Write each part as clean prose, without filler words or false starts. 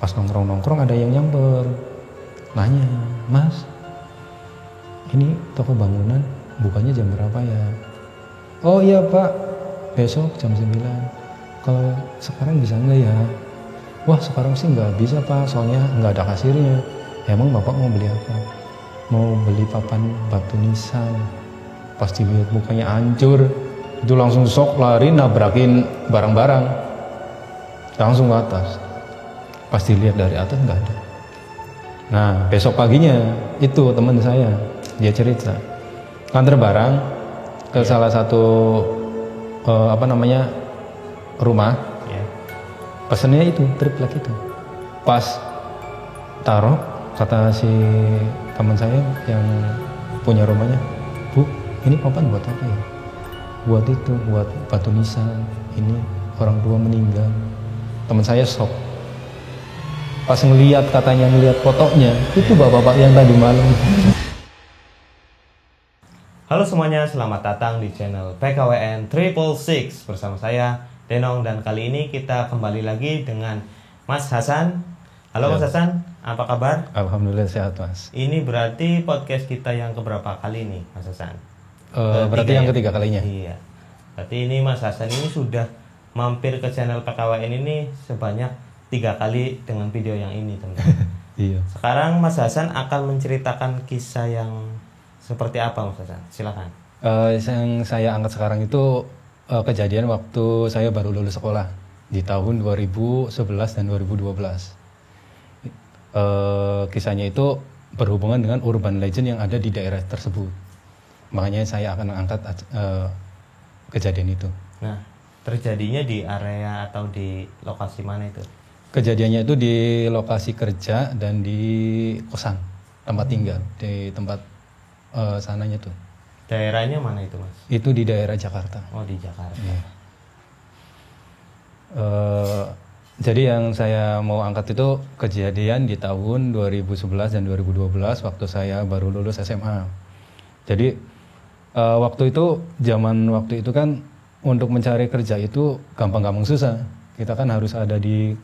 Pas nongkrong ada yang nyamper, nanya, Mas, ini toko bangunan bukanya jam berapa ya? Oh iya Pak, besok jam 9. Kalau sekarang bisa nggak ya? Wah sekarang sih nggak bisa Pak, soalnya nggak ada kasirnya. Emang Bapak mau beli apa? Mau beli papan batu nisan. Pas dilihat mukanya hancur, itu langsung sok lari nabrakin barang-barang, langsung ke atas. Pas dilihat dari atas nggak ada. Nah besok paginya itu teman saya, dia cerita nganter barang ke salah satu rumah. Pesennya itu triplek itu. Pas taruh, kata si teman saya yang punya rumahnya, Bu, ini papan buat apa ya? Buat itu, buat batu nisan. Ini orang tua meninggal. Teman saya shock. Pas ngelihat fotonya, itu bapak-bapak yang tadi malam. Halo semuanya, selamat datang di channel PKWN 666 bersama saya Denong, dan kali ini kita kembali lagi dengan Mas Hasan. Halo Mas Hasan, apa kabar? Alhamdulillah sehat Mas. Ini berarti podcast kita yang keberapa kali nih Mas Hasan? Berarti yang ketiga kalinya. Iya. Berarti ini Mas Hasan ini sudah mampir ke channel PKWN ini sebanyak 3 kali dengan video yang ini teman-teman. Iya. Sekarang Mas Hasan akan menceritakan kisah yang seperti apa Mas Hasan? Silakan. Yang saya angkat sekarang itu kejadian waktu saya baru lulus sekolah di tahun 2011 dan 2012. Kisahnya itu berhubungan dengan urban legend yang ada di daerah tersebut. Makanya saya akan angkat kejadian itu. Nah, terjadinya di area atau di lokasi mana itu? Kejadiannya itu di lokasi kerja dan di kosan, tempat tinggal, di tempat sananya tuh. Daerahnya mana itu Mas? Itu di daerah Jakarta. Oh di Jakarta. Iya. Jadi yang saya mau angkat itu kejadian di tahun 2011 dan 2012 waktu saya baru lulus SMA. Jadi waktu itu kan untuk mencari kerja itu gampang-gampang susah. Kita kan harus ada di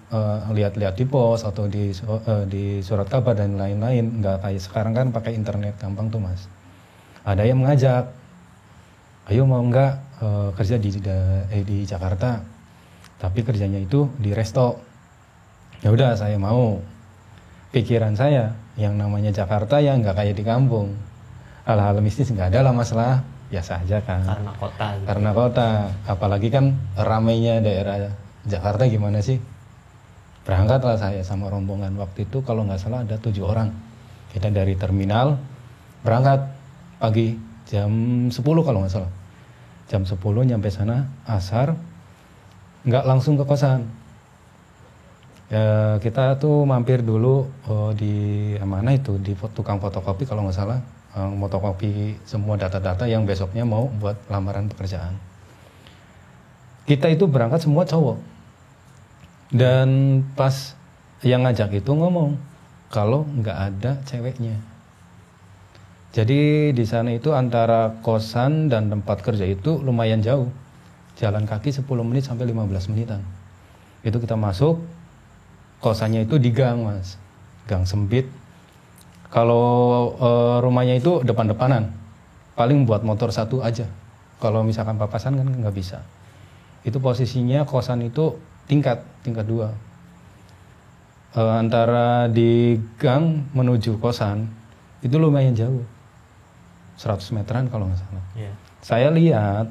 lihat-lihat di pos atau di surat kabar dan lain-lain. Nggak kayak sekarang kan pakai internet gampang tuh Mas. Ada yang mengajak, ayo mau nggak kerja di Jakarta, tapi kerjanya itu di resto. Ya udah saya mau. Pikiran saya yang namanya Jakarta ya nggak kayak di kampung. Hal-hal mistis nggak ada lah masalah, biasa aja kan. Karena kota. Gitu. Karena kota, apalagi kan ramainya daerah Jakarta gimana sih? Berangkatlah saya sama rombongan waktu itu kalau nggak salah ada 7 orang. Kita dari terminal berangkat pagi jam 10 kalau nggak salah. Jam 10 nyampe sana asar, nggak langsung ke kosan. Ya, kita tuh mampir dulu di mana itu di tukang fotokopi kalau nggak salah, fotokopi semua data-data yang besoknya mau buat lamaran pekerjaan. Kita itu berangkat semua cowok. Dan pas yang ngajak itu ngomong kalau nggak ada ceweknya. Jadi di sana itu antara kosan dan tempat kerja itu lumayan jauh. Jalan kaki 10 menit sampai 15 menitan. Itu kita masuk, kosannya itu di gang Mas. Gang sempit. Kalau rumahnya itu depan-depanan. Paling buat motor satu aja. Kalau misalkan papasan kan nggak bisa. Itu posisinya kosan itu tingkat 2. Antara di gang menuju kosan itu lumayan jauh, 100 meteran kalau nggak salah. Yeah. Saya lihat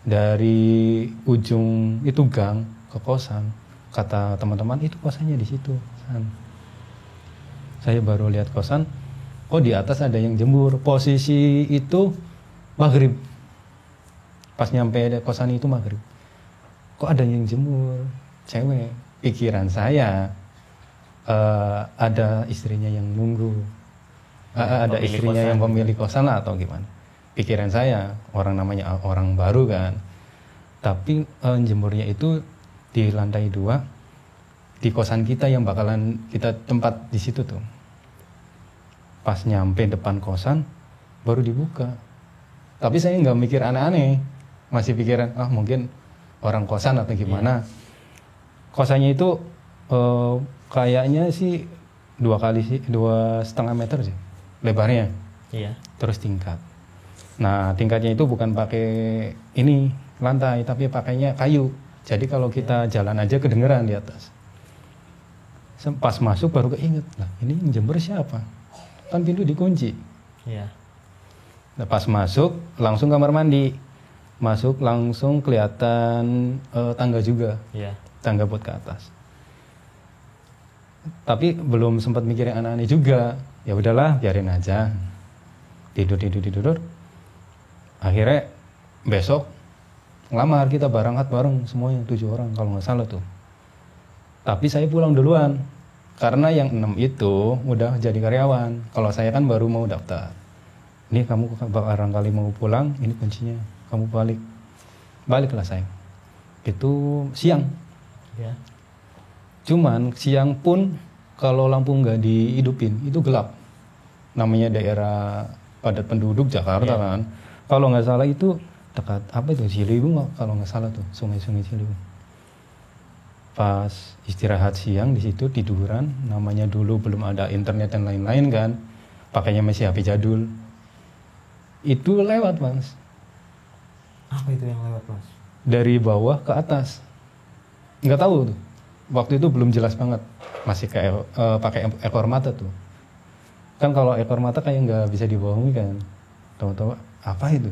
dari ujung itu gang ke kosan, kata teman-teman itu kosannya di situ. Saya baru lihat kosan, oh di atas ada yang jemur. Posisi itu maghrib. Pas nyampe kosan itu maghrib. Kok ada yang jemur? Cewek. Pikiran saya ada istrinya yang nunggu, ada istrinya kosan. Yang pemilik kosan lah atau gimana. Pikiran saya orang namanya orang baru kan. Tapi jemurnya itu di lantai 2 di kosan kita yang bakalan kita tempat di situ tuh. Pas nyampe depan kosan baru dibuka. Tapi saya nggak mikir aneh-aneh, masih pikiran mungkin orang kosan atau gimana. Kosannya itu Kayaknya sih 2,5 meter sih lebarnya. Iya. Terus tingkat. Nah, tingkatnya itu bukan pakai ini lantai, tapi pakainya kayu. Jadi kalau kita jalan aja kedengeran di atas. Pas masuk baru keinget, lah ini yang jemur siapa? Kan pintu dikunci. Iya. Nah, pas masuk langsung kamar mandi. Masuk langsung kelihatan tangga juga. Iya. Tangga buat ke atas. Tapi belum sempat mikir yang aneh-aneh juga. Ya udahlah, biarin aja. Tidur. Akhirnya besok ngelamar, kita berangkat bareng semuanya 7 orang kalau nggak salah tuh. Tapi saya pulang duluan karena yang 6 itu udah jadi karyawan. Kalau saya kan baru mau daftar. Ini kamu barangkali mau pulang, ini kuncinya. Kamu baliklah sayang. Itu siang. Iya. Cuman siang pun kalau lampu nggak dihidupin itu gelap. Namanya daerah padat penduduk Jakarta kan. Kalau nggak salah itu dekat apa itu Ciliwung kalau nggak salah tuh, sungai Ciliwung. Pas istirahat siang di situ tiduran, namanya dulu belum ada internet dan lain-lain kan, pakainya masih HP jadul. Itu lewat mas. Apa itu yang lewat mas? Dari bawah ke atas. Nggak tahu tuh. Waktu itu belum jelas banget, masih kayak pakai ekor mata tuh. Kan kalau ekor mata kayak nggak bisa dibohongi kan. Tahu-tahu apa itu?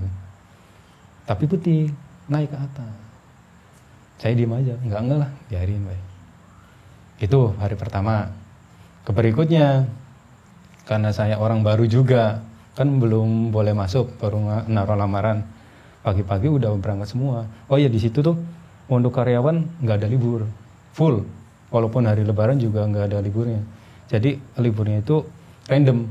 Tapi putih, naik ke atas. Saya diem aja, enggak lah, biarin baik. Itu hari pertama. Keberikutnya, karena saya orang baru juga, kan belum boleh masuk, baru naruh lamaran. Pagi-pagi udah berangkat semua. Oh iya di situ tuh untuk karyawan nggak ada libur, full. Walaupun hari Lebaran juga nggak ada liburnya. Jadi liburnya itu random.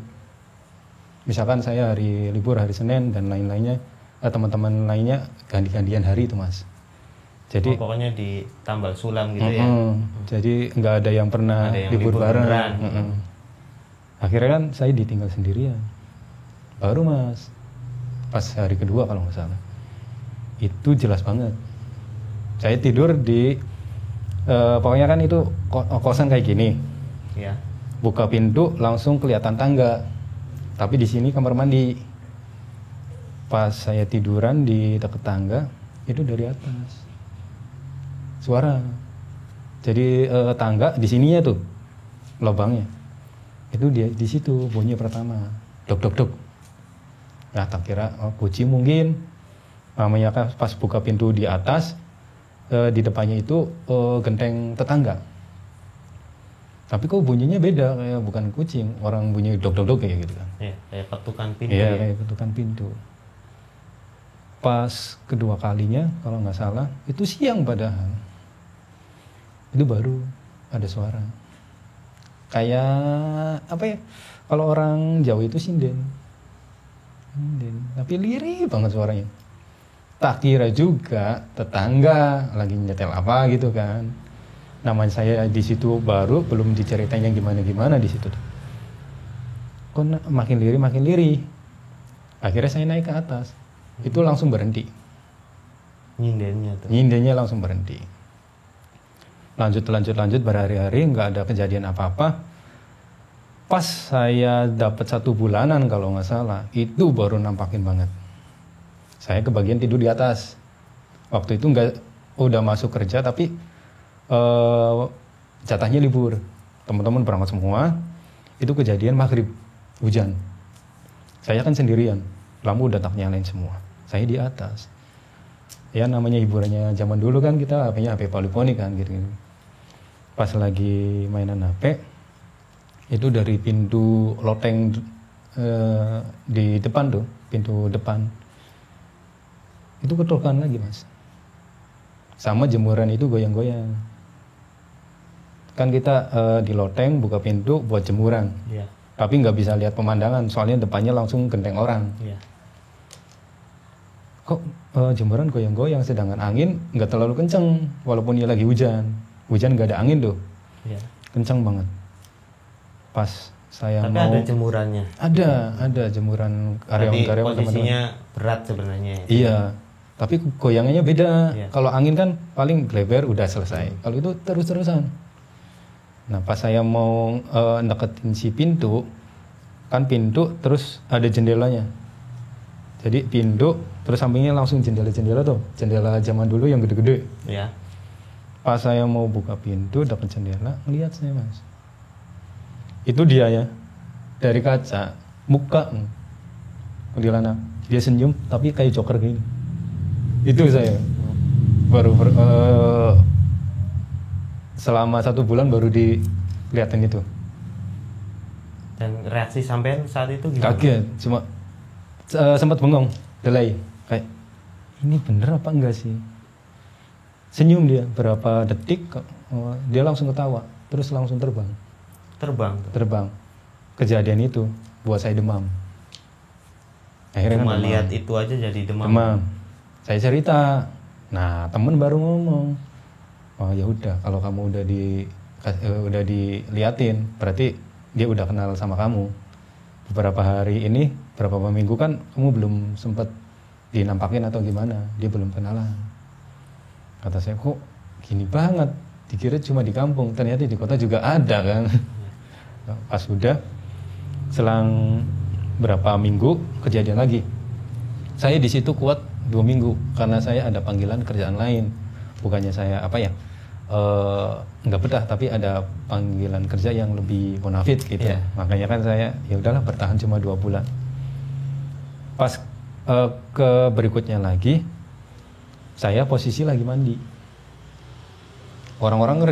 Misalkan saya hari libur hari Senin dan lain-lainnya, teman-teman lainnya ganti-gantian hari itu mas. Jadi pokoknya di tambal sulam gitu ya. Jadi nggak ada yang pernah libur bareng. Akhirnya kan saya ditinggal sendirian. Baru mas, pas hari kedua kalau nggak salah, itu jelas banget. Saya tidur di pokoknya kan itu kosan kayak gini. Iya. Buka pintu langsung kelihatan tangga. Tapi di sini kamar mandi. Pas saya tiduran di dekat tangga, itu dari atas. Suara. Jadi tangga di sininya tuh lubangnya. Itu dia di situ bunyi pertama. Dok dok dok. Nah, tak kira kucing mungkin. Namanya kan pas buka pintu di atas, di depannya itu genteng tetangga. Tapi kok bunyinya beda, kayak bukan kucing, orang bunyi dok dok dok kayak gitu kan. Iya, kayak ketukan pintu. Iya, ya? kayak ketukan pintu. Pas kedua kalinya kalau nggak salah itu siang padahal. Itu baru ada suara. Kayak apa ya? Kalau orang Jawa itu sinden. Tapi lirih banget suaranya. Tak kira juga tetangga lagi nyetel apa gitu kan. Namanya saya di situ baru, belum diceritain yang gimana di situ. Kok makin lirih. Akhirnya saya naik ke atas. Itu langsung berhenti. Nyindennya langsung berhenti. Lanjut berhari-hari nggak ada kejadian apa-apa. Pas saya dapat 1 bulanan kalau nggak salah, itu baru nampakin banget. Saya kebagian tidur di atas. Waktu itu udah masuk kerja tapi jatahnya libur. Teman-teman berangkat semua. Itu kejadian maghrib, hujan. Saya kan sendirian, lampu udah tak nyalain semua. Saya di atas. Ya namanya hiburannya zaman dulu kan kita HP-nya HP polyphonic kan gitu. Pas lagi mainan HP, itu dari pintu loteng di depan tuh, pintu depan. Itu ketukan lagi mas. Sama jemuran itu goyang-goyang. Kan kita di loteng buka pintu buat jemuran. Iya. Tapi nggak bisa lihat pemandangan, soalnya depannya langsung genteng orang. Iya. Kok jemuran goyang-goyang, sedangkan angin nggak terlalu kenceng, walaupun dia lagi hujan. Hujan nggak ada angin tuh. Iya. Kenceng banget. Pas saya tapi mau ada jemurannya. Ada jemuran karyawan-karyawan posisinya teman-teman. berat sebenarnya. Iya. Tapi goyangannya beda. Iya. Kalau angin kan paling gleber udah selesai. Kalau itu terus-terusan. Nah pas saya mau deketin si pintu, kan pintu terus ada jendelanya. Jadi pintu terus sampingnya langsung jendela-jendela tuh, jendela zaman dulu yang gede-gede. Ya. Pas saya mau buka pintu deket jendela, ngeliat saya mas, itu dia ya, dari kaca, muka kuntilanak, dia senyum tapi kayak joker gini. Itu saya baru selama 1 bulan baru dilihatin itu. Dan reaksi sampean saat itu gimana? Kaget, cuma sempat bengong, delay, kayak ini bener apa enggak sih? Senyum dia berapa detik, dia langsung ketawa, terus langsung terbang. Terbang. Kejadian itu buat saya demam. Akhirnya Cuma kan demam. lihat itu aja jadi demam. Saya cerita, nah temen baru ngomong, oh ya udah kalau kamu udah diliatin, berarti dia udah kenal sama kamu. Beberapa hari ini, beberapa minggu kan kamu belum sempat dinampakin atau gimana, dia belum kenalan. Kata saya, kok gini banget, dikira cuma di kampung, ternyata di kota juga ada kan. Pas udah, selang berapa minggu kejadian lagi. Saya di situ kuat 2 minggu karena saya ada panggilan kerjaan lain. Bukannya saya nggak betah, tapi ada panggilan kerja yang lebih bonafit gitu. Yeah. Makanya kan saya ya udahlah bertahan cuma 2 bulan. Pas ke berikutnya lagi, saya posisi lagi mandi. Orang-orang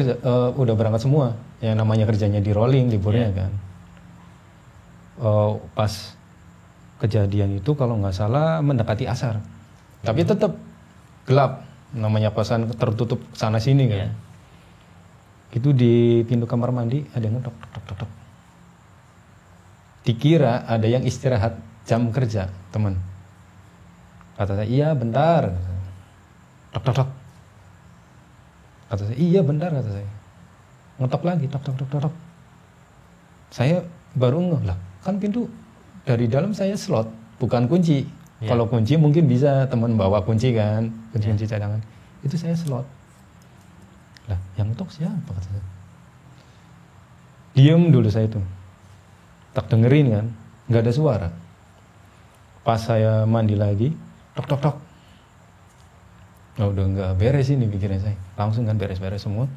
udah berangkat semua, yang namanya kerjanya di rolling liburnya kan. Pas kejadian itu kalau nggak salah mendekati asar, tapi tetap gelap, namanya kosan tertutup sana sini kan. Itu di pintu kamar mandi ada yang ngetok tok tok tok. Dikira ada yang istirahat jam kerja teman. Kata saya iya bentar. Tok tok tok. Kata saya iya bentar, kata saya. Ngetok lagi tok tok tok tok tok. Saya baru ngeh lah, kan pintu dari dalam saya slot, bukan kunci. Kalau kunci mungkin bisa teman bawa kunci kan, kunci cadangan. Itu saya slot. Lah, yang ngetok siapa, kata saya. Diem dulu saya tuh. Tak dengerin kan, nggak ada suara. Pas saya mandi lagi, tok tok tok. Oh, udah nggak beres ini pikiran saya. Langsung kan beres-beres semua.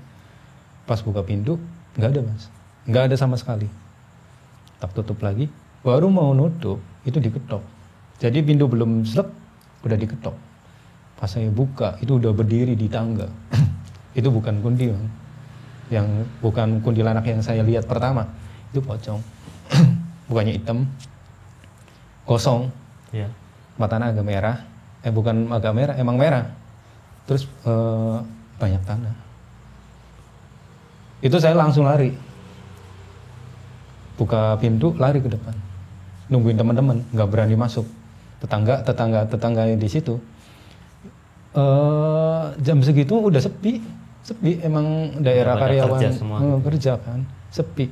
Pas buka pintu, nggak ada mas, nggak ada sama sekali. Tak tutup lagi, baru mau nutup itu diketok. Jadi pintu belum selep, udah diketok. Pas saya buka, itu udah berdiri di tangga. Itu bukan kunti, yang bukan kuntilanak yang saya lihat pertama. Itu pocong, bukannya hitam, kosong, matanya agak merah. Bukan agak merah, emang merah. Terus banyak tanah. Itu saya langsung lari, buka pintu, lari ke depan, nungguin teman-teman, nggak berani masuk. Tetangga di situ. Jam segitu udah sepi, emang daerah karyawan kerja kan, sepi.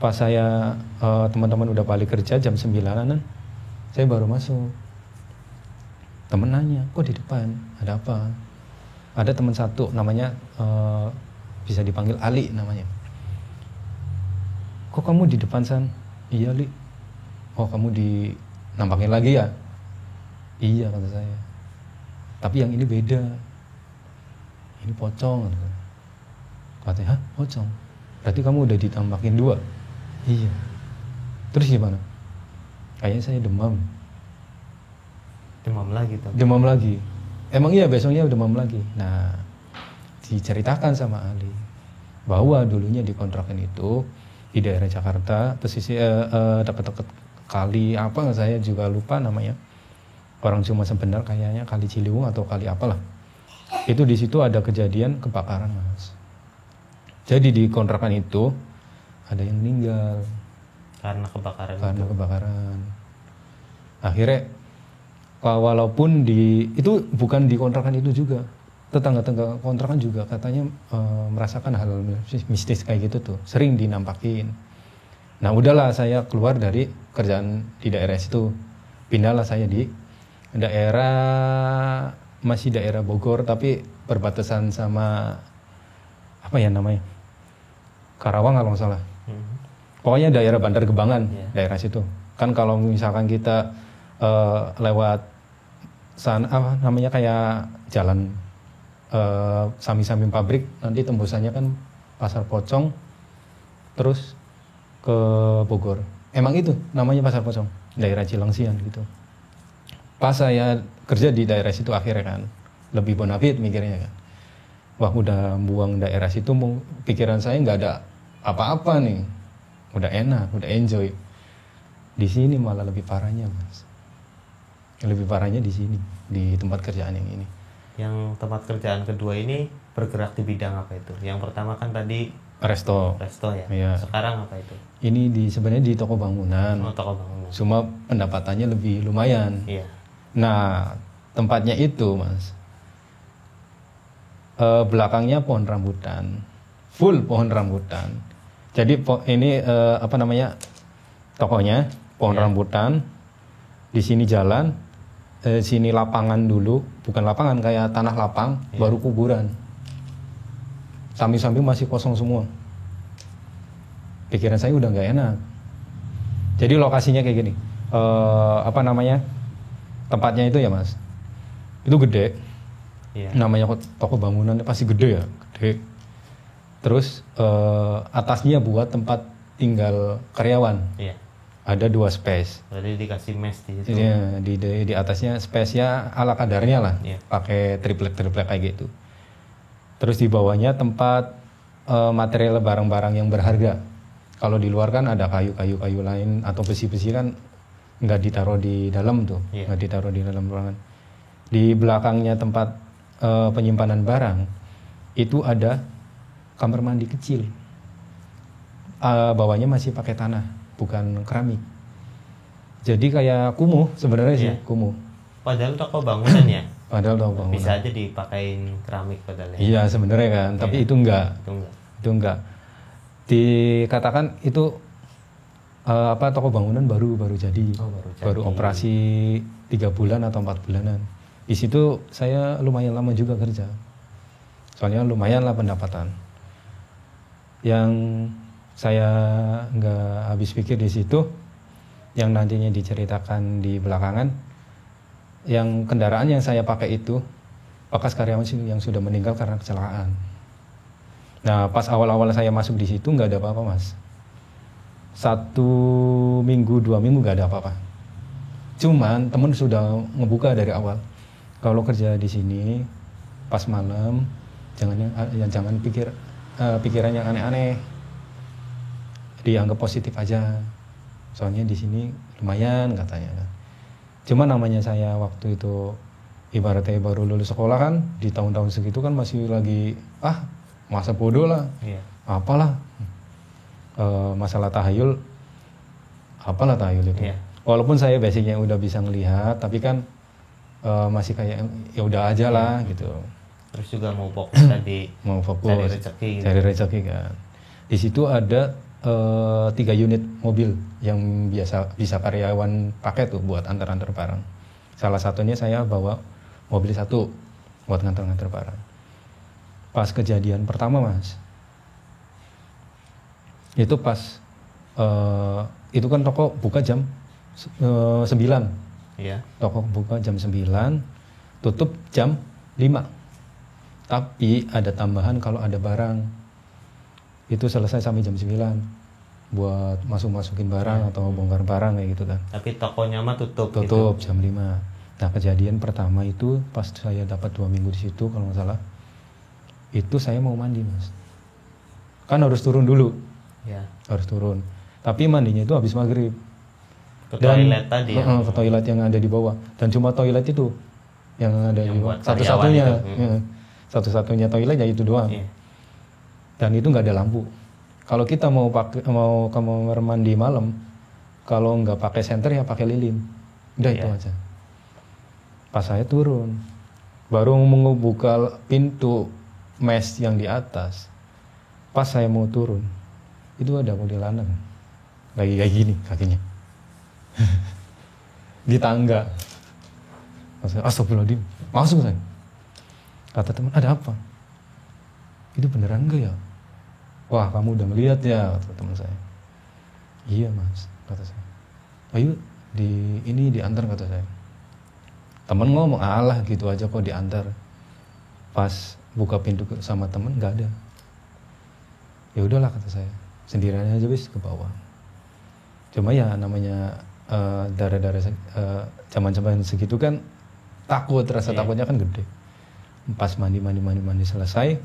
Pas saya teman-teman udah balik kerja jam 9-an, saya baru masuk. Temen nanya, kok di depan ada apa? Ada teman satu namanya bisa dipanggil Ali namanya. Kok kamu di depan San? Iya Li. Oh kamu dinampakin lagi ya? Iya kata saya. Tapi yang ini beda. Ini pocong. Katanya, hah pocong? Berarti kamu udah ditampakin 2? Iya. Terus gimana? Kayaknya saya demam. Demam lagi. Emang iya besoknya demam lagi. Nah, diceritakan sama Ali bahwa dulunya di kontrakan itu di daerah Jakarta, pesisir dekat-dekat kali apa saya juga lupa namanya. Orang cuma sebenar kayaknya kali Ciliwung atau kali apalah. Itu di situ ada kejadian kebakaran, Mas. Jadi di kontrakan itu ada yang meninggal karena kebakaran. Akhirnya walaupun itu bukan di kontrakan itu juga, tetangga-tetangga kontrakan juga katanya merasakan hal mistis kayak gitu tuh, sering dinampakin. Nah udahlah saya keluar dari kerjaan di daerah situ, pindahlah saya di masih daerah Bogor tapi berbatasan sama apa ya namanya, Karawang kalau nggak salah. Pokoknya daerah Bandar Gebangan, daerah situ. Kan kalau misalkan kita lewat sana apa namanya kayak jalan samping-samping pabrik, nanti tembusannya kan Pasar Pocong, terus ke Bogor. Emang itu namanya Pasar Pocong, daerah Cilengsian gitu. Pas saya kerja di daerah situ akhirnya kan, lebih bonafit mikirnya kan. Wah udah buang daerah situ, pikiran saya nggak ada apa-apa nih, udah enak, udah enjoy. Di sini malah lebih parahnya mas, lebih parahnya di sini, di tempat kerjaan yang ini. Yang tempat kerjaan kedua ini bergerak di bidang apa itu? Yang pertama kan tadi Resto ya. Iya. Sekarang apa itu? Ini sebenarnya di toko bangunan. Toko bangunan. Cuma pendapatannya lebih lumayan. Iya. Nah tempatnya itu mas, belakangnya pohon rambutan, full pohon rambutan. Jadi ini apa namanya tokonya pohon rambutan. Di sini jalan, sini lapangan dulu, bukan lapangan kayak tanah lapang, baru kuburan. Samping-samping masih kosong semua. Pikiran saya udah nggak enak. Jadi lokasinya kayak gini, apa namanya tempatnya itu ya mas, itu gede. Namanya toko bangunan pasti gede ya, gede. Terus atasnya buat tempat tinggal karyawan. Ada 2 space. Berarti dikasih mesh di situ. Iya, di atasnya space-nya ala kadarnya lah, pakai triplek kayak gitu. Terus di bawahnya tempat material barang-barang yang berharga. Kalau di luar kan ada kayu lain atau besi-besi kan nggak ditaruh di dalam tuh, nggak ditaruh di dalam ruangan. Di belakangnya tempat penyimpanan barang itu ada kamar mandi kecil. Bawahnya masih pakai tanah, bukan keramik. Jadi kayak kumuh sebenarnya sih, kumuh. Padahal toko bangunan ya. Padahal toko bangunan. Bisa aja dipakein keramik padahal. Iya sebenarnya kan, tapi itu enggak. Itu enggak. Dikatakan itu apa toko bangunan baru jadi. Baru operasi 3 bulan atau 4 bulanan. Di situ saya lumayan lama juga kerja. Soalnya lumayan lah pendapatan. Yang saya nggak habis pikir di situ, yang nantinya diceritakan di belakangan, yang kendaraan yang saya pakai itu bekas karyawan yang sudah meninggal karena kecelakaan. Nah pas awal-awal saya masuk di situ nggak ada apa-apa mas. 1 minggu 2 minggu nggak ada apa-apa. Cuman temen sudah ngebuka dari awal. Kalau kerja di sini pas malam jangan pikiran yang aneh-aneh. Dianggap positif aja. Soalnya di sini lumayan katanya. Cuma namanya saya waktu itu ibaratnya baru lulus sekolah kan, di tahun-tahun segitu kan masih lagi masa bodoh lah. Apalah masalah tahayul, apalah tahayul itu. Walaupun saya basicnya udah bisa ngelihat, tapi kan masih kayak ya udah aja lah gitu. Terus juga mau fokus tadi, cari rezeki kan. Di situ ada 3 unit mobil yang bisa karyawan pakai tuh buat antar-antar barang. Salah satunya saya bawa mobil 1 buat ngantar-ngantar barang. Pas kejadian pertama mas, itu pas itu kan toko buka jam 9. Toko buka jam 9, tutup jam 5. Tapi ada tambahan kalau ada barang. Itu selesai sampai jam 9 buat masukin barang atau bongkar barang kayak gitu kan. Tapi tokonya mah tutup gitu. Jam 5. Nah kejadian pertama itu pas saya dapat 2 minggu di situ kalau nggak salah, itu saya mau mandi mas. Kan harus turun dulu. Harus turun. Tapi mandinya itu habis maghrib. Ke toilet tadi ya? Ke toilet yang ada di bawah. Dan cuma toilet itu yang ada di bawah. Satu-satunya. Satu-satunya toilet ya itu doang. Dan itu nggak ada lampu. Kalau kita mau kamar mandi malam, kalau nggak pakai senter ya pakai lilin. Udah itu aja. Pas saya turun, baru membuka pintu mesh yang di atas. Pas saya mau turun, itu ada kuntilanak lagi kayak gini kakinya di tangga. Astagfirullahaladzim, masuk saya. Kata teman, ada apa? Itu beneran enggak ya? Wah kamu udah ngeliat ya, kata teman saya. Iya mas, kata saya. Ayo diantar, kata saya. Temen ngomong, alah gitu aja kok diantar. Pas buka pintu sama temen nggak ada. Ya udahlah, kata saya, sendirian aja wis ke bawah. Cuma ya namanya darah-darah zaman-zaman segitu kan takut, rasa takutnya kan gede. Pas mandi selesai,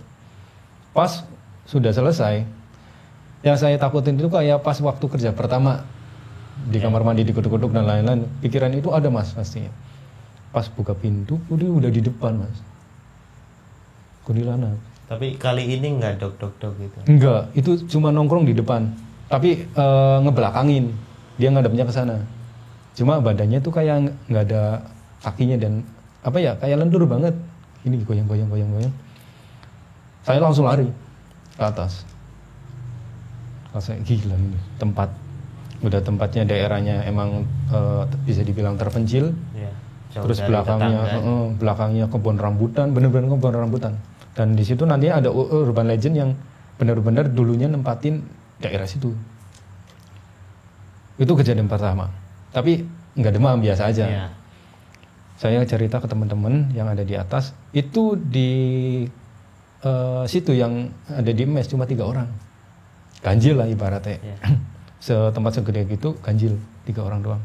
pas sudah selesai, yang saya takutin itu kayak pas waktu kerja pertama di kamar mandi dikutuk-kutuk dan lain-lain. Pikiran itu ada mas pastinya. Pas buka pintu, udah di depan mas. Kuntilanak. Tapi kali ini nggak dok gitu? Enggak, itu cuma nongkrong di depan. Tapi ngebelakangin, dia ngadepnya ke sana. Cuma badannya tuh kayak nggak ada kakinya dan apa ya, kayak lentur banget. Ini goyang. Saya langsung lari ke atas. Saya gila ini tempat. Udah tempatnya daerahnya emang bisa dibilang terpencil. Ya, terus belakangnya kebun rambutan, bener-bener kebun rambutan. Dan di situ nanti ada urban legend yang benar-benar dulunya nempatin daerah situ. Itu kejadian pertama. Tapi nggak demam, biasa aja. Ya. Saya cerita ke teman-teman yang ada di atas, itu di situ yang ada di mes cuma 3 orang. Ganjil lah ibaratnya. Ya. Setempat segede gitu ganjil 3 orang doang.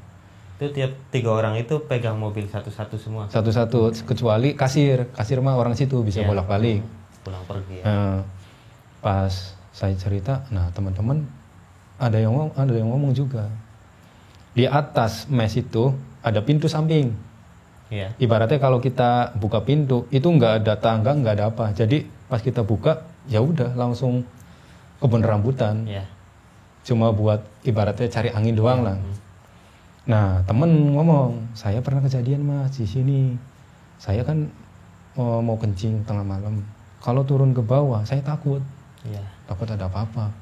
Itu tiap 3 orang itu pegang mobil satu-satu semua? Satu-satu, kecuali kasir mah orang situ bisa bolak-balik. Pulang pergi ya. Pas saya cerita, nah teman-teman ada yang ngomong juga. Di atas mes itu ada pintu samping. Ya. Ibaratnya kalau kita buka pintu itu nggak ada tangga, nggak ada apa. Jadi pas kita buka ya udah langsung kebun rambutan. Ya. Cuma buat ibaratnya cari angin doang lah. Nah temen ngomong, saya pernah kejadian mas di sini. Saya kan mau kencing tengah malam. Kalau turun ke bawah saya takut. Ya. Takut ada apa-apa.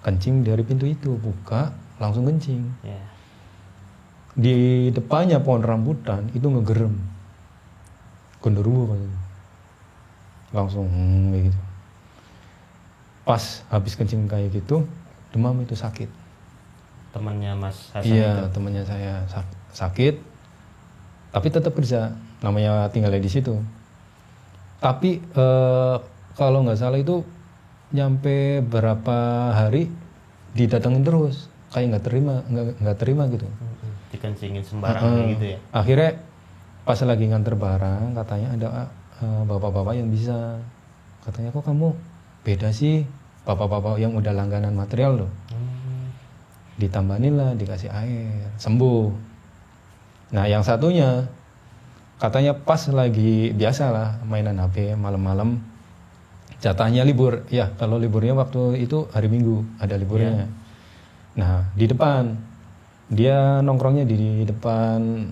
Kencing dari pintu itu, buka langsung kencing. Ya. Di depannya pohon rambutan itu ngegerem. Genderuwo katanya. Langsung gitu. Pas habis kencing kayak gitu, demam itu sakit. Temannya Mas Hasan? Iya, temannya saya sakit, tapi tetap kerja. Namanya tinggalnya di situ. Tapi kalau nggak salah itu nyampe berapa hari didatengin terus, kayak nggak terima gitu. Dikencingin sembarangan gitu ya. Akhirnya pas lagi nganter barang, katanya ada bapak-bapak yang bisa. Katanya kok kamu beda sih, bapak-bapak yang udah langganan material loh. Ditambahin lah, dikasih air, sembuh. Nah yang satunya katanya pas lagi biasa lah mainan HP malam-malam, jatahnya libur. Ya kalau liburnya waktu itu hari Minggu ada liburnya. Nah di depan dia nongkrongnya di depan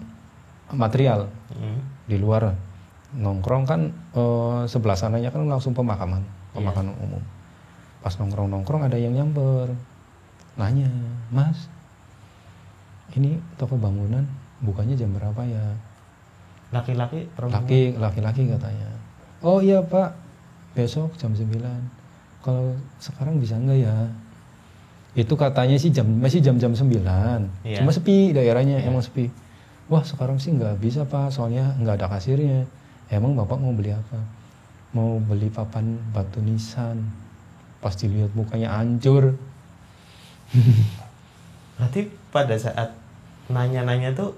material. Di luar nongkrong kan sebelah sananya kan langsung pemakaman umum. Pas nongkrong ada yang nyamper, nanya, mas, ini toko bangunan bukanya jam berapa ya? Laki-laki? Laki-laki katanya. Oh iya pak, besok jam 9. Kalau sekarang bisa enggak ya? Itu katanya sih masih jam-jam 9. Yeah. Cuma sepi daerahnya, emang sepi. Wah sekarang sih nggak bisa pak, soalnya nggak ada kasirnya. Emang bapak mau beli apa? Mau beli papan batu nisan. Pas dilihat mukanya hancur. Berarti pada saat nanya-nanya tuh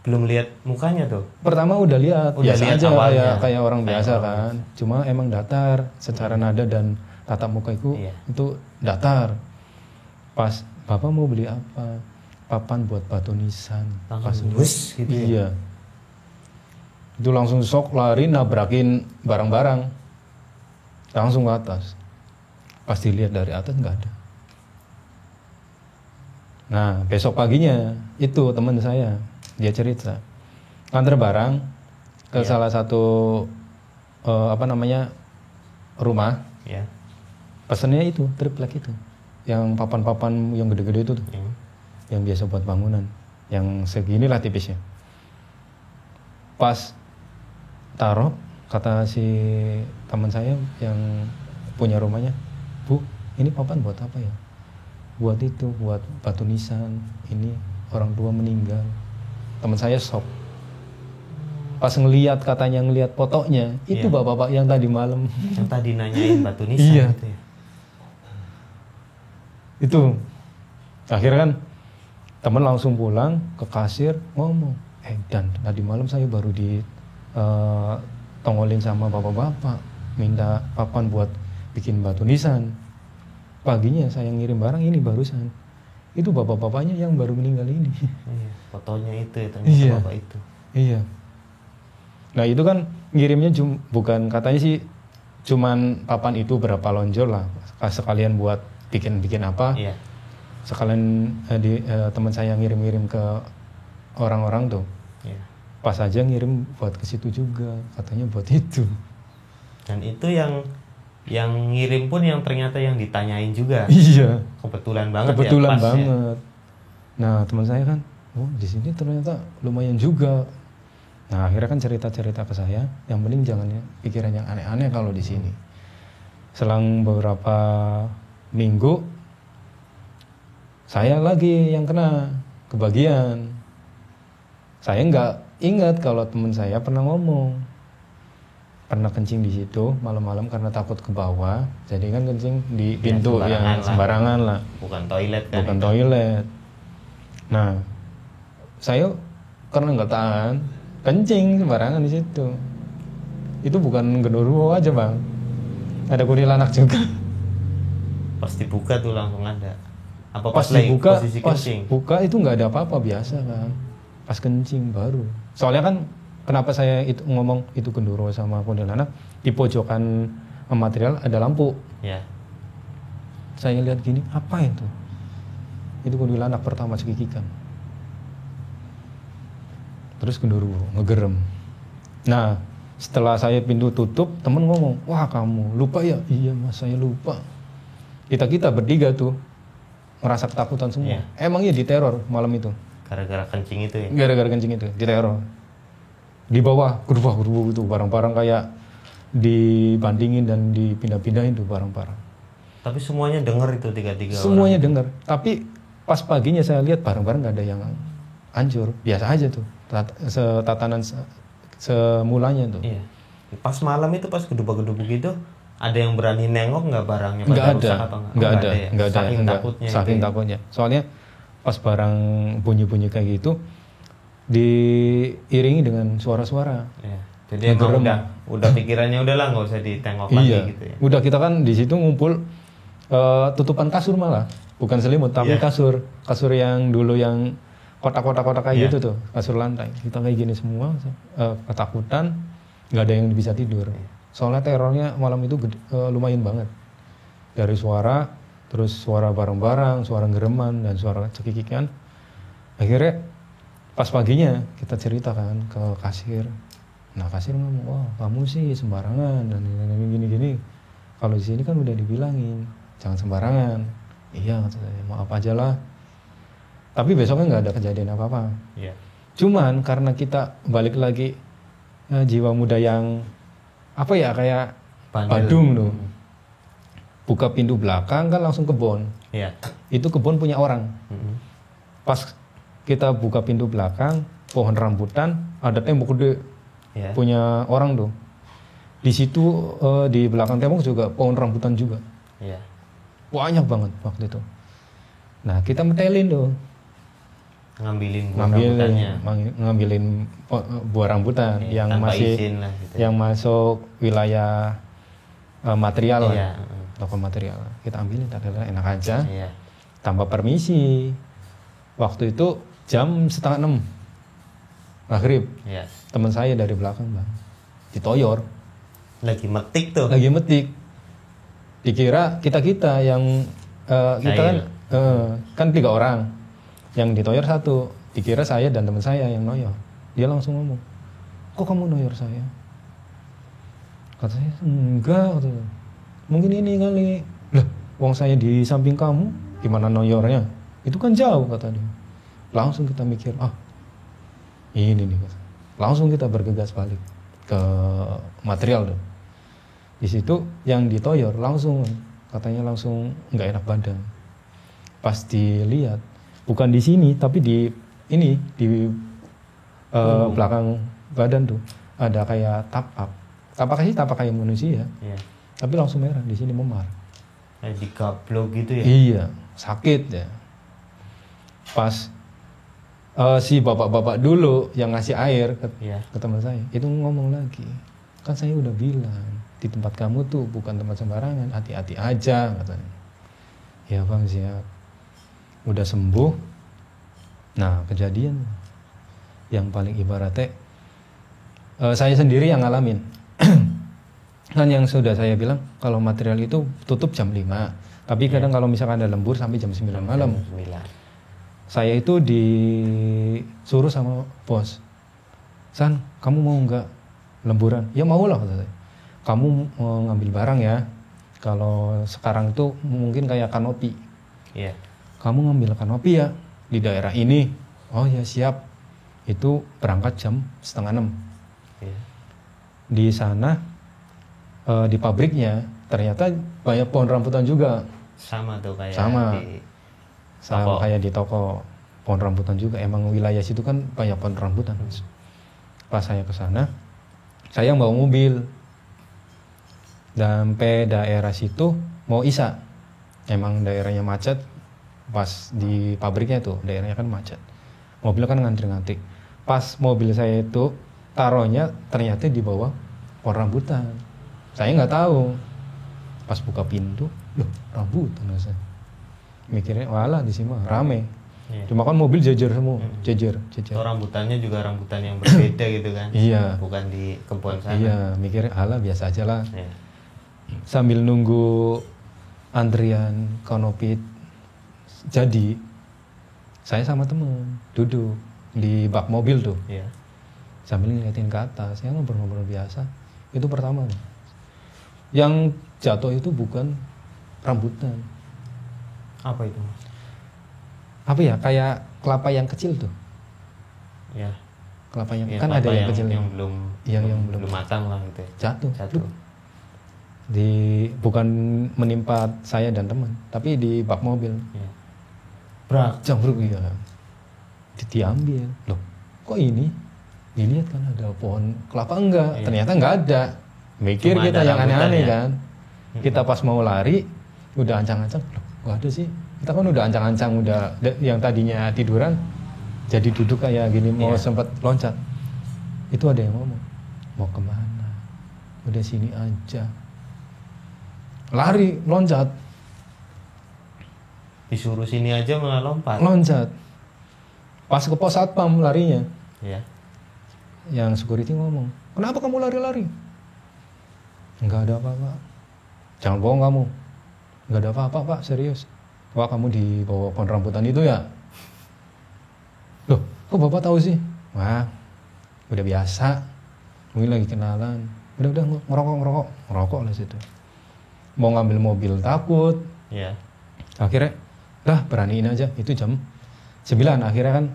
belum lihat mukanya tuh? Pertama udah lihat biasa aja kayak orang biasa kan. Cuma emang datar secara nada dan tatap muka itu datar. Pas bapak mau beli apa? Papan buat batu nisan. Pas gitu. Iya. Itu langsung sok lari nabrakin barang-barang. Langsung ke atas. Pas dilihat dari atas nggak ada. Nah besok paginya itu teman saya dia cerita nganter barang ke salah satu rumah. Pesannya itu triplek itu, yang papan-papan yang gede-gede itu tuh, yang biasa buat bangunan, yang seginilah tipisnya. Pas taruh, kata si teman saya yang punya rumahnya, Bu, ini papan buat apa ya? Buat itu, buat batu nisan. Ini orang tua meninggal. Teman saya shock. Pas katanya ngelihat fotonya, itu bapak-bapak yang tadi malam. Yang tadi nanyain batu nisan iya. gitu ya. Itu. Akhirnya kan teman langsung pulang ke kasir ngomong, Dan tadi malam saya baru tongolin sama bapak-bapak, minta papan buat bikin batu nisan. Paginya saya ngirim barang ini barusan. Itu bapak-bapaknya yang baru meninggal ini. Iya, fotonya itu ya, ternyata bapak itu. Iya. Nah itu kan ngirimnya bukan katanya sih cuman papan itu berapa lonjor lah, sekalian buat bikin apa. Iya. Sekalian teman saya ngirim ke orang-orang tuh. Iya. Pas aja ngirim buat ke situ juga, katanya buat itu. Dan itu yang ngirim pun yang ternyata yang ditanyain juga. Iya. Kebetulan banget Kebetulan ya. banget. Nah teman saya kan, di sini ternyata lumayan juga. Nah akhirnya kan cerita-cerita ke saya, yang penting jangan pikiran yang aneh-aneh kalau di sini. Selang beberapa minggu, saya lagi yang kena kebagian. Saya nggak ingat kalau teman saya pernah ngomong, pernah kencing di situ malam-malam karena takut ke bawah. Jadi kan kencing di pintu yang sembarangan lah. Bukan toilet kan? Bukan toilet. Nah, saya karena nggak tahan, kencing sembarangan di situ. Itu bukan genderuwo aja bang, ada kuntilanak juga. Pas dibuka tuh langsung ada. Apa pas dibuka, posisi pas kencing? buka itu nggak ada apa-apa biasa kan. Pas kencing baru. Soalnya kan kenapa saya itu ngomong itu genderuwo sama kuntilanak, di pojokan material ada lampu. Ya. Saya lihat gini, apa itu? Itu kuntilanak pertama cekikikan. Terus genderuwo ngegerem. Nah setelah saya pintu tutup, temen ngomong, wah kamu lupa ya? Iya mas, saya lupa. Kita bertiga tuh ngerasa ketakutan semua. Yeah. Emang iya diteror malam itu. Gara-gara kencing itu ya? Gara-gara kencing itu diteror. Di bawah gerubah itu barang-barang kayak dibandingin dan dipindah-pindahin tuh barang-barang. Tapi semuanya dengar itu tiga-tiga orang. Semuanya dengar. Tapi pas paginya saya lihat barang-barang nggak ada yang hancur, biasa aja tuh. Tatanan semulanya tuh. Iya. Pas malam itu pas gedubah-gedubah gitu, ada yang berani nengok nggak barangnya? Nggak ada. Nggak ada. Saking takutnya. Saking takutnya. Soalnya pas barang bunyi-bunyi kayak gitu diiringi dengan suara-suara. Iya. Jadi emang udah pikirannya udahlah nggak usah ditengok lagi gitu ya. Udah kita kan di situ ngumpul tutupan kasur malah, bukan selimut tapi kasur yang dulu yang kotak-kotak kayak gitu tuh, kasur lantai. Kita kayak gini semua, ketakutan, nggak ada yang bisa tidur. Soalnya terornya malam itu lumayan banget. Dari suara, terus suara barang-barang, suara gereman dan suara cekikikan. Akhirnya pas paginya kita ceritakan ke kasir. Nah kasir ngomong, wah kamu sih sembarangan dan gini-gini. Kalau di sini kan udah dibilangin, jangan sembarangan. Iya kata saya, maaf aja lah. Tapi besoknya nggak ada kejadian apa-apa. Iya. Cuman karena kita balik lagi jiwa muda yang apa ya kayak Badung tuh. Buka pintu belakang kan langsung kebun. Iya. Itu kebun punya orang. Pas kita buka pintu belakang, pohon rambutan, ada tembok gede. Iya. Punya orang tuh. Di situ di belakang tembok juga pohon rambutan juga. Iya. Banyak banget waktu itu. Nah kita metelin tuh. Ngambilin buah rambutan ya, yang masih lah, gitu. Yang masuk wilayah material iya. Toko material kita ambilin, enak aja. Iya. Tanpa permisi. Waktu itu jam 5:30 maghrib. Iya. Teman saya dari belakang bang ditoyor. Lagi metik tuh. Lagi metik. Dikira kita yang kita kan 3 orang. Yang ditoyor 1, dikira saya dan teman saya yang noyor. Dia langsung ngomong, kok kamu noyor saya? Kata saya, enggak. Kata, mungkin ini kali. Lah, uang saya di samping kamu, gimana noyornya? Itu kan jauh kata dia. Langsung kita mikir, ini nih. Langsung kita bergegas balik ke material tuh. Di situ yang ditoyor langsung katanya langsung nggak enak badan. Pas dilihat, bukan di sini tapi di belakang badan tuh ada kayak tapak sih tapak kayak manusia, tapi langsung merah di sini memar. Kayak digablok gitu ya? Iya, sakit ya. Pas si bapak-bapak dulu yang ngasih air ke teman saya itu ngomong lagi, kan saya udah bilang di tempat kamu tuh bukan tempat sembarangan, hati-hati aja katanya. Ya bang, siap. Udah sembuh. Nah kejadian yang paling ibaratnya saya sendiri yang ngalamin. Kan yang sudah saya bilang kalau material itu tutup jam 5, tapi kadang kalau misalkan ada lembur sampai jam 9 malam. Saya itu disuruh sama bos, San, kamu mau nggak lemburan? Ya mau lah kata saya. Kamu mau ngambil barang ya. Kalau sekarang itu mungkin kayak kanopi. Kamu ngambil kanopi ya di daerah ini. Oh ya siap. Itu berangkat jam 5:30. Di sana di pabriknya ternyata banyak pohon rambutan juga. Sama tuh kayak sama kayak di toko, pohon rambutan juga. Emang wilayah situ kan banyak pohon rambutan. Pas saya ke sana, saya bawa mobil. Sampai daerah situ mau isa. Emang daerahnya macet. Pas di pabriknya tuh daerahnya kan macet. Mobil kan ngantri-ngantri. Pas mobil saya itu taruhnya ternyata di bawah pohon rambutan. Saya nggak tahu. Pas buka pintu, loh rambutan saya. Mikirnya walah di sini mah rame. Cuma kan mobil jejer semua, jejer. Oh, rambutannya juga rambutan yang berbeda gitu kan? Iya. Bukan di kebun sana. Iya, mikirnya alah biasa aja lah. Sambil nunggu antrian kanopit jadi, saya sama temen duduk di bak mobil tuh. Sambil ngeliatin ke atas, saya ngobrol-ngobrol biasa. Itu pertama. Yang jatuh itu bukan rambutan. Apa itu mas? Apa ya, kayak kelapa yang kecil tuh. Kelapa yang kan ada yang kecil yang belum matang lah gitu. Jatuh. Bukan menimpa saya dan teman, tapi di bak mobil. Jambruk ya. Diambil. Loh, kok ini? Dilihat kan ada pohon kelapa enggak? Ternyata enggak ada. Mikir cuma kita yang aneh-aneh kan. Kita pas mau lari udah ancang-ancang, loh, enggak ada sih. Kita kan udah ancang-ancang, udah yang tadinya tiduran jadi duduk kayak gini mau sempat loncat. Itu ada yang ngomong, mau kemana? Udah sini aja. Lari, loncat. Disuruh sini aja malah lompat. Loncat. Pas ke pos satpam larinya. Yang security ngomong, kenapa kamu lari-lari? Enggak ada apa-apa. Jangan bohong kamu. Enggak ada apa-apa pak, serius. Wah kamu di bawah pohon rambutan itu ya? Loh, kok bapak tahu sih? Wah, udah biasa. Mungkin lagi kenalan. Udah ngerokok lah situ. Mau ngambil mobil takut. Akhirnya, dah beraniin aja. Itu jam 9. Akhirnya kan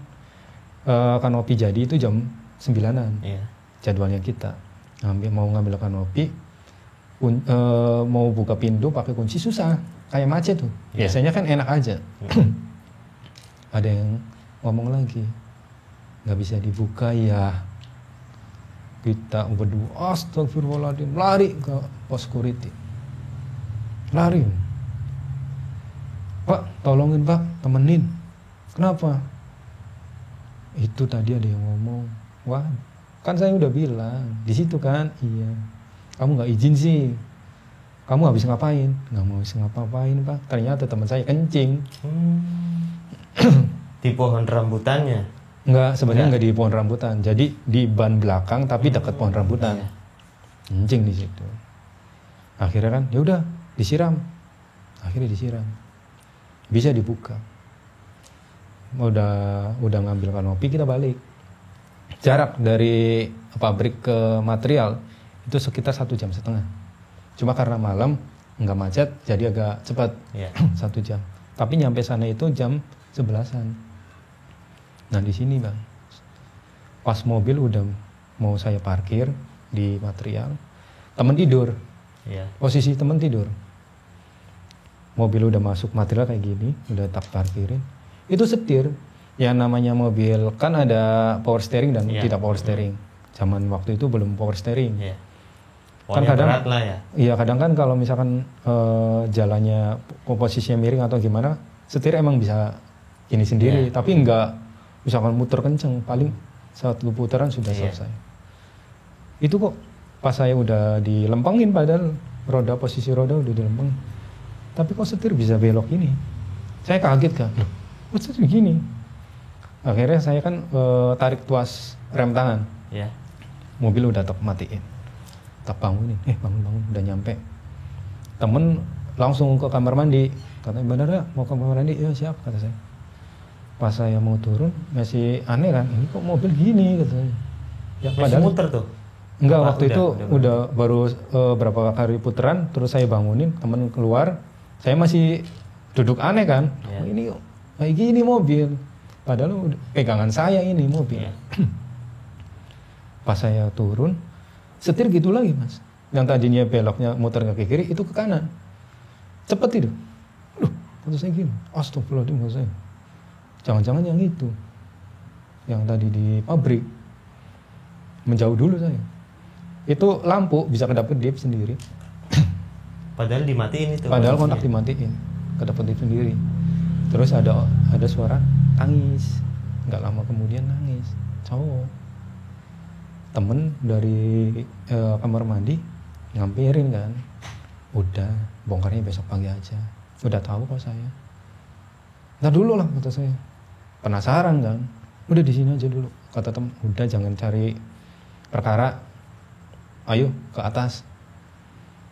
kanopi jadi itu jam 9-an. Jadwalnya kita. Mau ngambil kanopi, mau buka pintu pakai kunci susah. Kayak macet tuh. Biasanya kan enak aja. Ada yang ngomong lagi, nggak bisa dibuka ya. Kita berdua, astagfirullahaladzim, lari ke pos security. Lari. Pak, tolongin pak, temenin. Kenapa? Itu tadi ada yang ngomong. Wah, kan saya udah bilang di situ kan. Iya. Kamu nggak izin sih. Kamu habis ngapain? Nggak mau habis ngapain pak. Ternyata teman saya kencing. Di pohon rambutannya? Enggak, sebenarnya enggak di pohon rambutan. Jadi di ban belakang tapi dekat pohon rambutan. Kencing di situ. Akhirnya kan, ya udah disiram. Akhirnya disiram. Bisa dibuka. Udah ngambil kanopi, kita balik. Jarak dari pabrik ke material itu sekitar 1,5 jam. Cuma karena malam nggak macet, jadi agak cepat, 1 jam. Tapi nyampe sana itu jam 11-an. Nah di sini bang, pas mobil udah mau saya parkir di material, temen tidur. Posisi temen tidur. mobil udah masuk material kayak gini, udah tak parkirin, itu setir. Yang namanya mobil kan ada power steering dan tidak power steering. Zaman waktu itu belum power steering. Iya. Kan kadang berat lah ya. Iya, kadang kan kalau misalkan jalannya posisinya miring atau gimana, setir emang bisa gini sendiri, tapi enggak misalkan muter kenceng, paling satu putaran sudah selesai. Itu kok pas saya udah dilempengin, padahal posisi roda udah dilempengin, tapi kok setir bisa belok gini. Saya kaget kan, loh setir gini. Akhirnya saya kan tarik tuas rem tangan, mobil udah tak matiin, tak bangunin, bangun udah nyampe. Temen langsung ke kamar mandi, katanya bener ya mau ke kamar mandi? Ya siap, kata saya. Pas saya mau turun masih aneh kan, ini kok mobil gini, kata saya. Ya, masih muter tuh? Enggak, waktu itu udah baru berapa kali putaran, terus saya bangunin, temen keluar, saya masih duduk aneh kan, oh, ini kayak gini mobil, padahal pegangan saya ini mobil. Pas saya turun, setir gitu lagi mas, yang tadinya beloknya muter ke kiri itu ke kanan, cepet itu. Maksud saya gini, astagfirullahaladzim, maksud saya, jangan-jangan yang itu, yang tadi di pabrik, menjauh dulu saya. Itu lampu bisa kedap-kedip sendiri. Padahal dimatiin itu. Padahal kontak dimatiin, kedap-kedip sendiri. Terus ada suara tangis. Nggak lama kemudian nangis, cowok. Temen dari kamar mandi nyamperin kan. Udah, bongkarnya besok pagi aja. Udah tahu kok saya. Ntar dulu lah kata saya. Penasaran kan. Udah di sini aja dulu. Kata temen, udah jangan cari perkara. Ayo ke atas.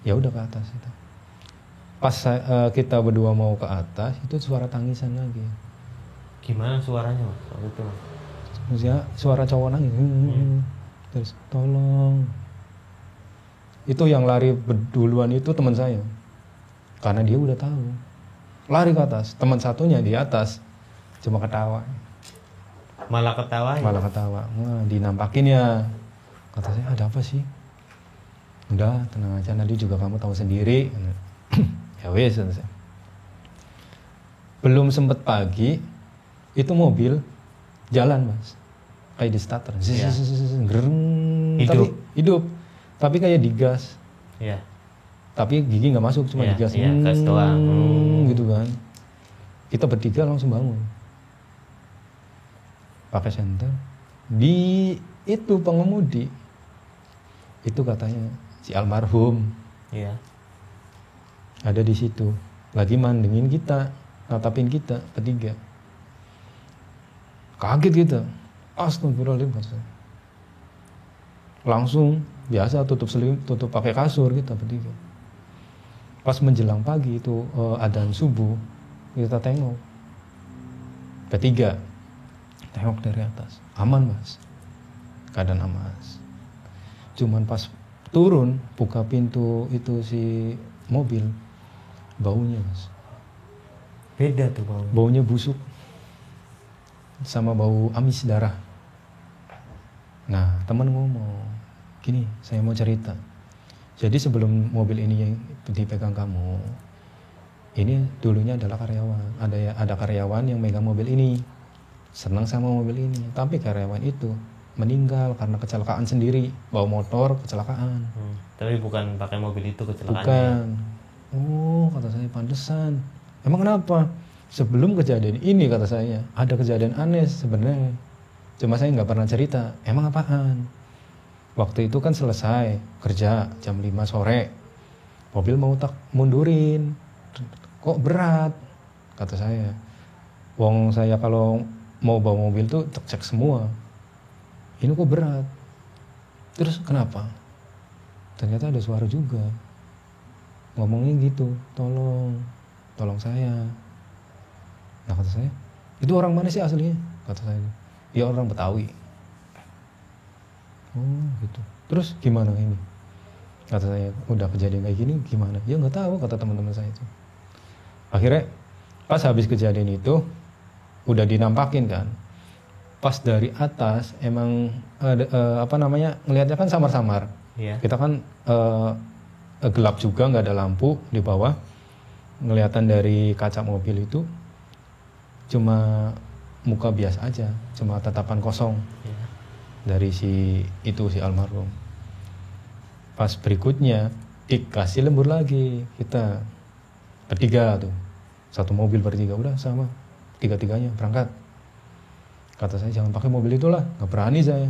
Ya udah ke atas itu. Pas kita berdua mau ke atas, itu suara tangisan lagi. Gimana suaranya mas? Itu maksudnya suara cowok nangis. Terus tolong. Itu yang lari duluan itu teman saya, karena dia udah tahu. Lari ke atas. Teman satunya di atas cuma ketawa. Malah ketawa. Wah, dinampakin ya. Kata saya, ada apa sih? Udah tenang aja, nanti juga kamu tahu sendiri. Ya wes. Belum sempet pagi, itu mobil jalan mas, kayak di starter, hidup, tapi kayak digas. Tapi gigi nggak masuk, cuma digas, gas doang. Gitu kan. Kita bertiga langsung bangun, pakai senter. Di itu pengemudi itu katanya si almarhum, ada di situ, lagi mandengin kita, natapin kita bertiga. Kaget kita, astagfirullahaladzim. Langsung biasa tutup pakai kasur kita bertiga. Pas menjelang pagi itu adzan subuh, kita tengok bertiga, tengok dari atas, aman mas, keadaan aman. Cuman pas turun buka pintu itu si mobil, baunya mas beda tuh baunya busuk sama bau amis darah. Nah teman ngomong gini, saya mau cerita, jadi sebelum mobil ini yang dipegang kamu, ini dulunya adalah karyawan, ada karyawan yang megang mobil ini, senang sama mobil ini, tapi karyawan itu meninggal karena kecelakaan sendiri, bawa motor kecelakaan. Tapi bukan pakai mobil itu kecelakaannya. Bukan. Oh, kata saya, pantesan. Emang kenapa? Sebelum kejadian ini, kata saya, ada kejadian aneh sebenarnya. Cuma saya nggak pernah cerita. Emang apaan? Waktu itu kan selesai kerja jam 5 sore. Mobil mau tak mundurin. Kok berat? Kata saya. Wong saya kalau mau bawa mobil tuh cek semua. Ini kok berat? Terus kenapa? Ternyata ada suara juga. Ngomongnya gitu, tolong saya. Nah kata saya, itu orang mana sih aslinya? Kata saya, ya orang Betawi. Oh gitu. Terus gimana ini? Kata saya, udah kejadian kayak gini gimana? Ya nggak tahu, kata teman-teman saya itu. Akhirnya pas habis kejadian itu, udah dinampakin kan. Pas dari atas emang ngelihatnya kan samar-samar. Kita kan gelap juga, nggak ada lampu di bawah. ngeliatan dari kaca mobil itu cuma muka biasa aja, cuma tatapan kosong dari si almarhum. Pas berikutnya dikasih lembur lagi, kita bertiga tuh, satu mobil bertiga, udah sama, tiga-tiganya berangkat. Kata saya jangan pakai mobil itulah, nggak berani saya.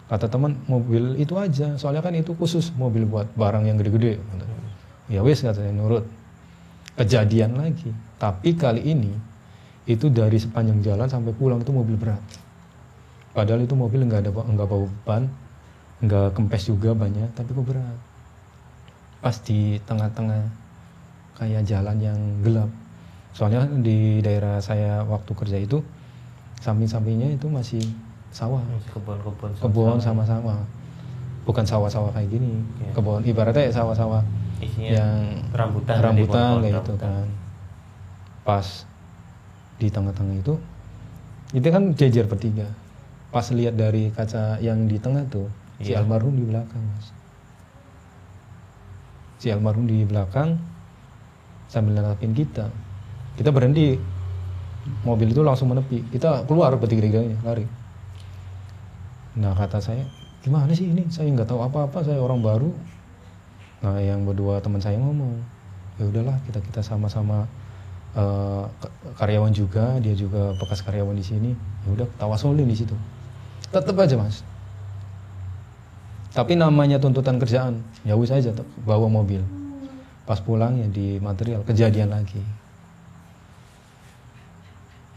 Kata teman mobil itu aja, soalnya kan itu khusus mobil buat barang yang gede-gede. Ya wes, kata saya nurut. Kejadian lagi, tapi kali ini itu dari sepanjang jalan sampai pulang itu mobil berat. Padahal itu mobil nggak bawa beban, nggak kempes juga banyak, tapi kok berat. Pas di tengah-tengah kayak jalan yang gelap. Soalnya di daerah saya waktu kerja itu samping-sampingnya itu masih sawah, kebun sama-sama. Bukan sawah-sawah kayak gini, kebun ibaratnya sawah-sawah yang rambutan kayak gitu kan. Pas di tengah-tengah itu kan jejer bertiga. Pas lihat dari kaca yang di tengah tuh, si almarhum di belakang, Mas. Si almarhum di belakang sambil nanggapin kita. Kita berhenti, mobil itu langsung menepi. Kita keluar bertiga-tiganya lari. Nah kata saya, gimana sih ini? Saya nggak tahu apa-apa, saya orang baru. Nah yang berdua teman saya ngomong, ya udahlah kita sama-sama karyawan juga, dia juga bekas karyawan di sini. Ya udah tawasulin di situ. Tetap aja Mas. Tapi namanya tuntutan kerjaan, ya wis aja bawa mobil. Pas pulang ya di material kejadian lagi.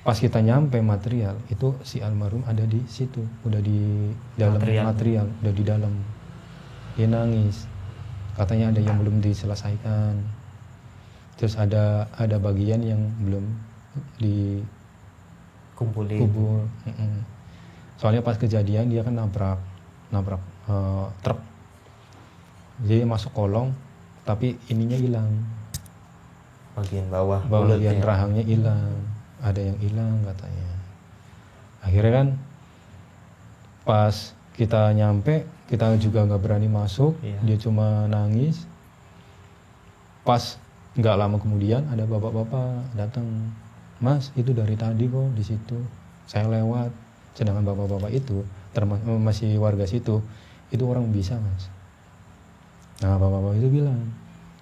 Pas kita nyampe material itu si almarhum ada di situ, udah di dalam material, udah di dalam. Dia nangis. Katanya ada yang belum diselesaikan. Terus ada bagian yang belum dikubur. Soalnya pas kejadian dia kan nabrak truk. Jadi masuk kolong, tapi ininya hilang. Bagian bawah bagian rahangnya hilang, ada yang hilang katanya. Akhirnya kan pas kita nyampe, kita juga nggak berani masuk, dia cuma nangis. Pas nggak lama kemudian ada bapak-bapak datang, Mas itu dari tadi kok di situ, saya lewat. Sedangkan bapak-bapak itu masih warga situ, itu orang bisa Mas. Nah bapak-bapak itu bilang,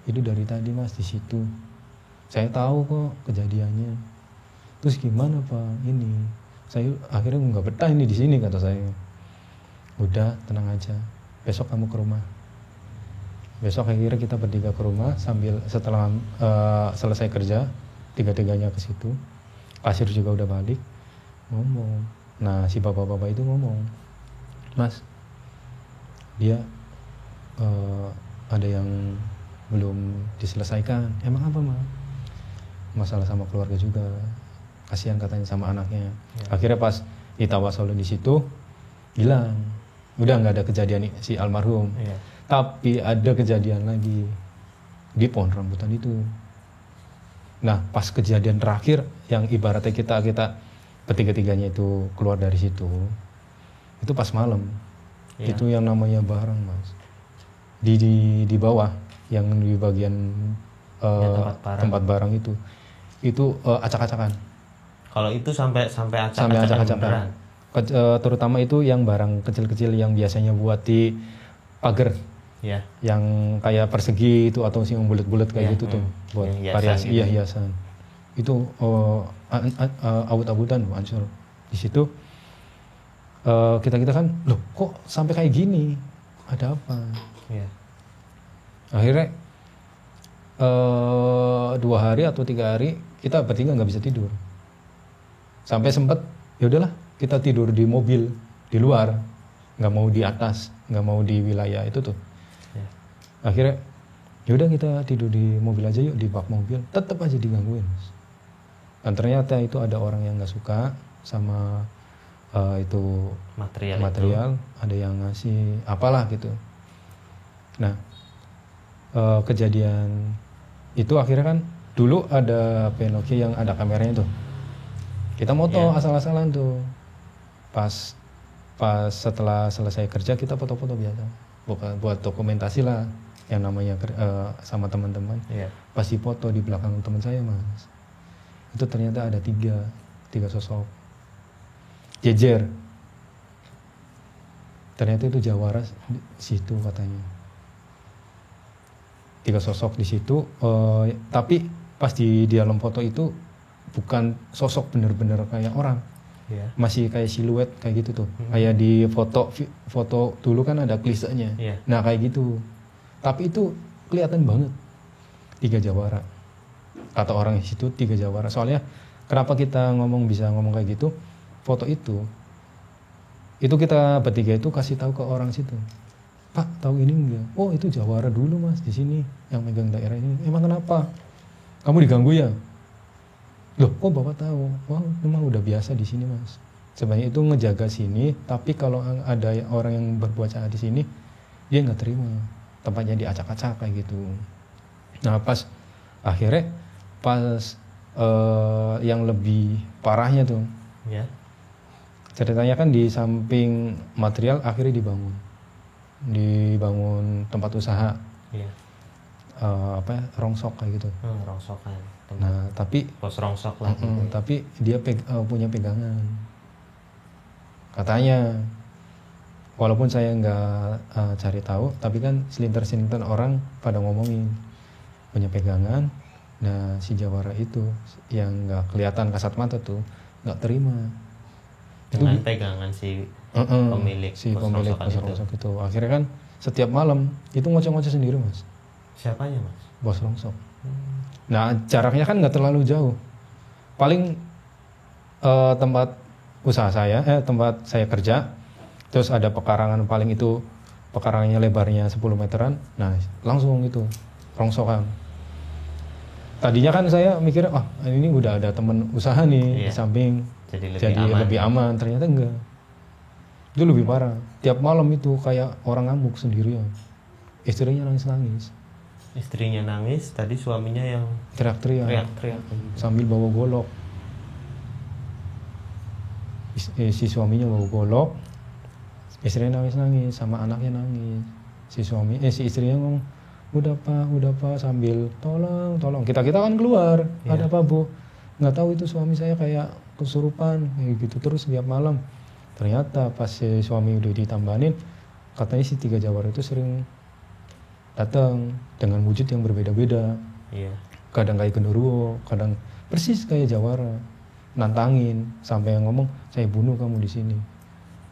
itu dari tadi Mas di situ, saya tahu kok kejadiannya. Terus gimana Pak ini? Saya akhirnya nggak betah ini di sini, kata saya. Udah tenang aja, besok kamu ke rumah. Besok akhirnya kita bertiga ke rumah sambil setelah selesai kerja, tiga-tiganya ke situ. Pasir juga udah balik, ngomong. Nah si bapak-bapak itu ngomong, Mas, dia ada yang belum diselesaikan. Emang apa Mas? Masalah sama keluarga juga, kasihan katanya sama anaknya. Akhirnya pas ditawasolin di situ hilang, udah nggak ada kejadian si almarhum. Tapi ada kejadian lagi di pohon rambutan itu. Nah pas kejadian terakhir yang ibaratnya kita ketiga-tiganya itu keluar dari situ, itu pas malam. Itu yang namanya barang Mas, di bawah yang di bagian tempat barang itu acak-acakan. Kalau itu sampai acak-acakan. Terutama itu yang barang kecil-kecil yang biasanya buat di pagar, yang kayak persegi itu atau yang bulat-bulat kayak gitu tuh, buat variasi gitu. Hiasan. Itu abut-abutan hancur. Di situ kita kan, loh kok sampai kayak gini? Ada apa? Akhirnya 2 hari atau 3 hari kita bertiga nggak bisa tidur. Sampai sempat ya udahlah kita tidur di mobil di luar, nggak mau di atas, nggak mau di wilayah itu tuh. Akhirnya yaudah kita tidur di mobil aja yuk, di bak mobil. Tetap aja digangguin. Dan ternyata itu ada orang yang nggak suka sama itu material, ada yang ngasih apalah gitu. Nah kejadian itu akhirnya kan dulu ada Penokia yang ada kameranya tuh. Kita moto asal-asalan tuh. Pas setelah selesai kerja kita foto-foto biasa, buat dokumentasi lah. yang namanya sama teman-teman. Iya. Pas foto di belakang teman saya mas, itu ternyata ada tiga sosok jejer. Ternyata itu jawara di situ katanya. 3 sosok di situ, tapi pas di dalam foto itu bukan sosok bener-bener kayak orang. Iya. Masih kayak siluet kayak gitu tuh. Kayak di foto dulu kan ada klisenya. Iya. Nah kayak gitu. Tapi itu kelihatan banget 3 jawara. Kata orang di situ 3 jawara. Soalnya kenapa kita bisa ngomong kayak gitu? Foto itu kita bertiga itu kasih tahu ke orang situ. Pak, tahu ini enggak? Oh, itu jawara dulu mas di sini yang megang daerah ini. Emang kenapa? Kamu diganggu ya? Loh, kok bapak tahu? Wah, memang udah biasa di sini mas. Sebenarnya itu ngejaga sini, tapi kalau ada orang yang berbuat jahat di sini, dia nggak terima. Tempatnya diacak-acak kayak gitu. Nah, akhirnya yang lebih parahnya tuh, Ya. ceritanya kan di samping material akhirnya dibangun tempat usaha. Iya. Rongsok kayak gitu. Rongsokan. Nah, tapi Pos rongsok lah gitu. tapi dia punya pegangan. Katanya, walaupun saya nggak cari tahu, tapi kan selinter-selinter orang pada ngomongin punya pegangan. Nah, si jawara itu yang nggak kelihatan kasat mata tuh nggak terima. Dengan pegangan si pemilik pos rongsok itu. Akhirnya kan setiap malam itu ngoceh-ngoceh sendiri mas. Siapanya mas? Bos rongsok. Nah, jaraknya kan nggak terlalu jauh. Paling tempat usaha tempat saya kerja, terus ada pekarangan, paling itu pekarangannya lebarnya 10 meteran. Nah, langsung itu rongsokan. Tadinya kan saya mikir, ini udah ada teman usaha nih di samping, jadi lebih aman. Ternyata enggak. Itu lebih parah. Tiap malam itu kayak orang ngamuk sendirian. Istrinya nangis-nangis. Istrinya nangis, tadi suaminya yang teriak-teriak sambil bawa golok. Si suaminya bawa golok, istrinya nangis-nangis, sama anaknya nangis. Si istrinya ngomong, udah pak sambil tolong. Kita kan keluar, ada apa bu? Nggak tahu itu suami saya kayak kesurupan kayak gitu terus tiap malam. Ternyata pas si suami udah ditambahin, katanya si 3 jawara itu sering datang dengan wujud yang berbeda-beda. Iya. Kadang kayak genderuwo, kadang persis kayak jawara, nantangin sampai yang ngomong, saya bunuh kamu di sini.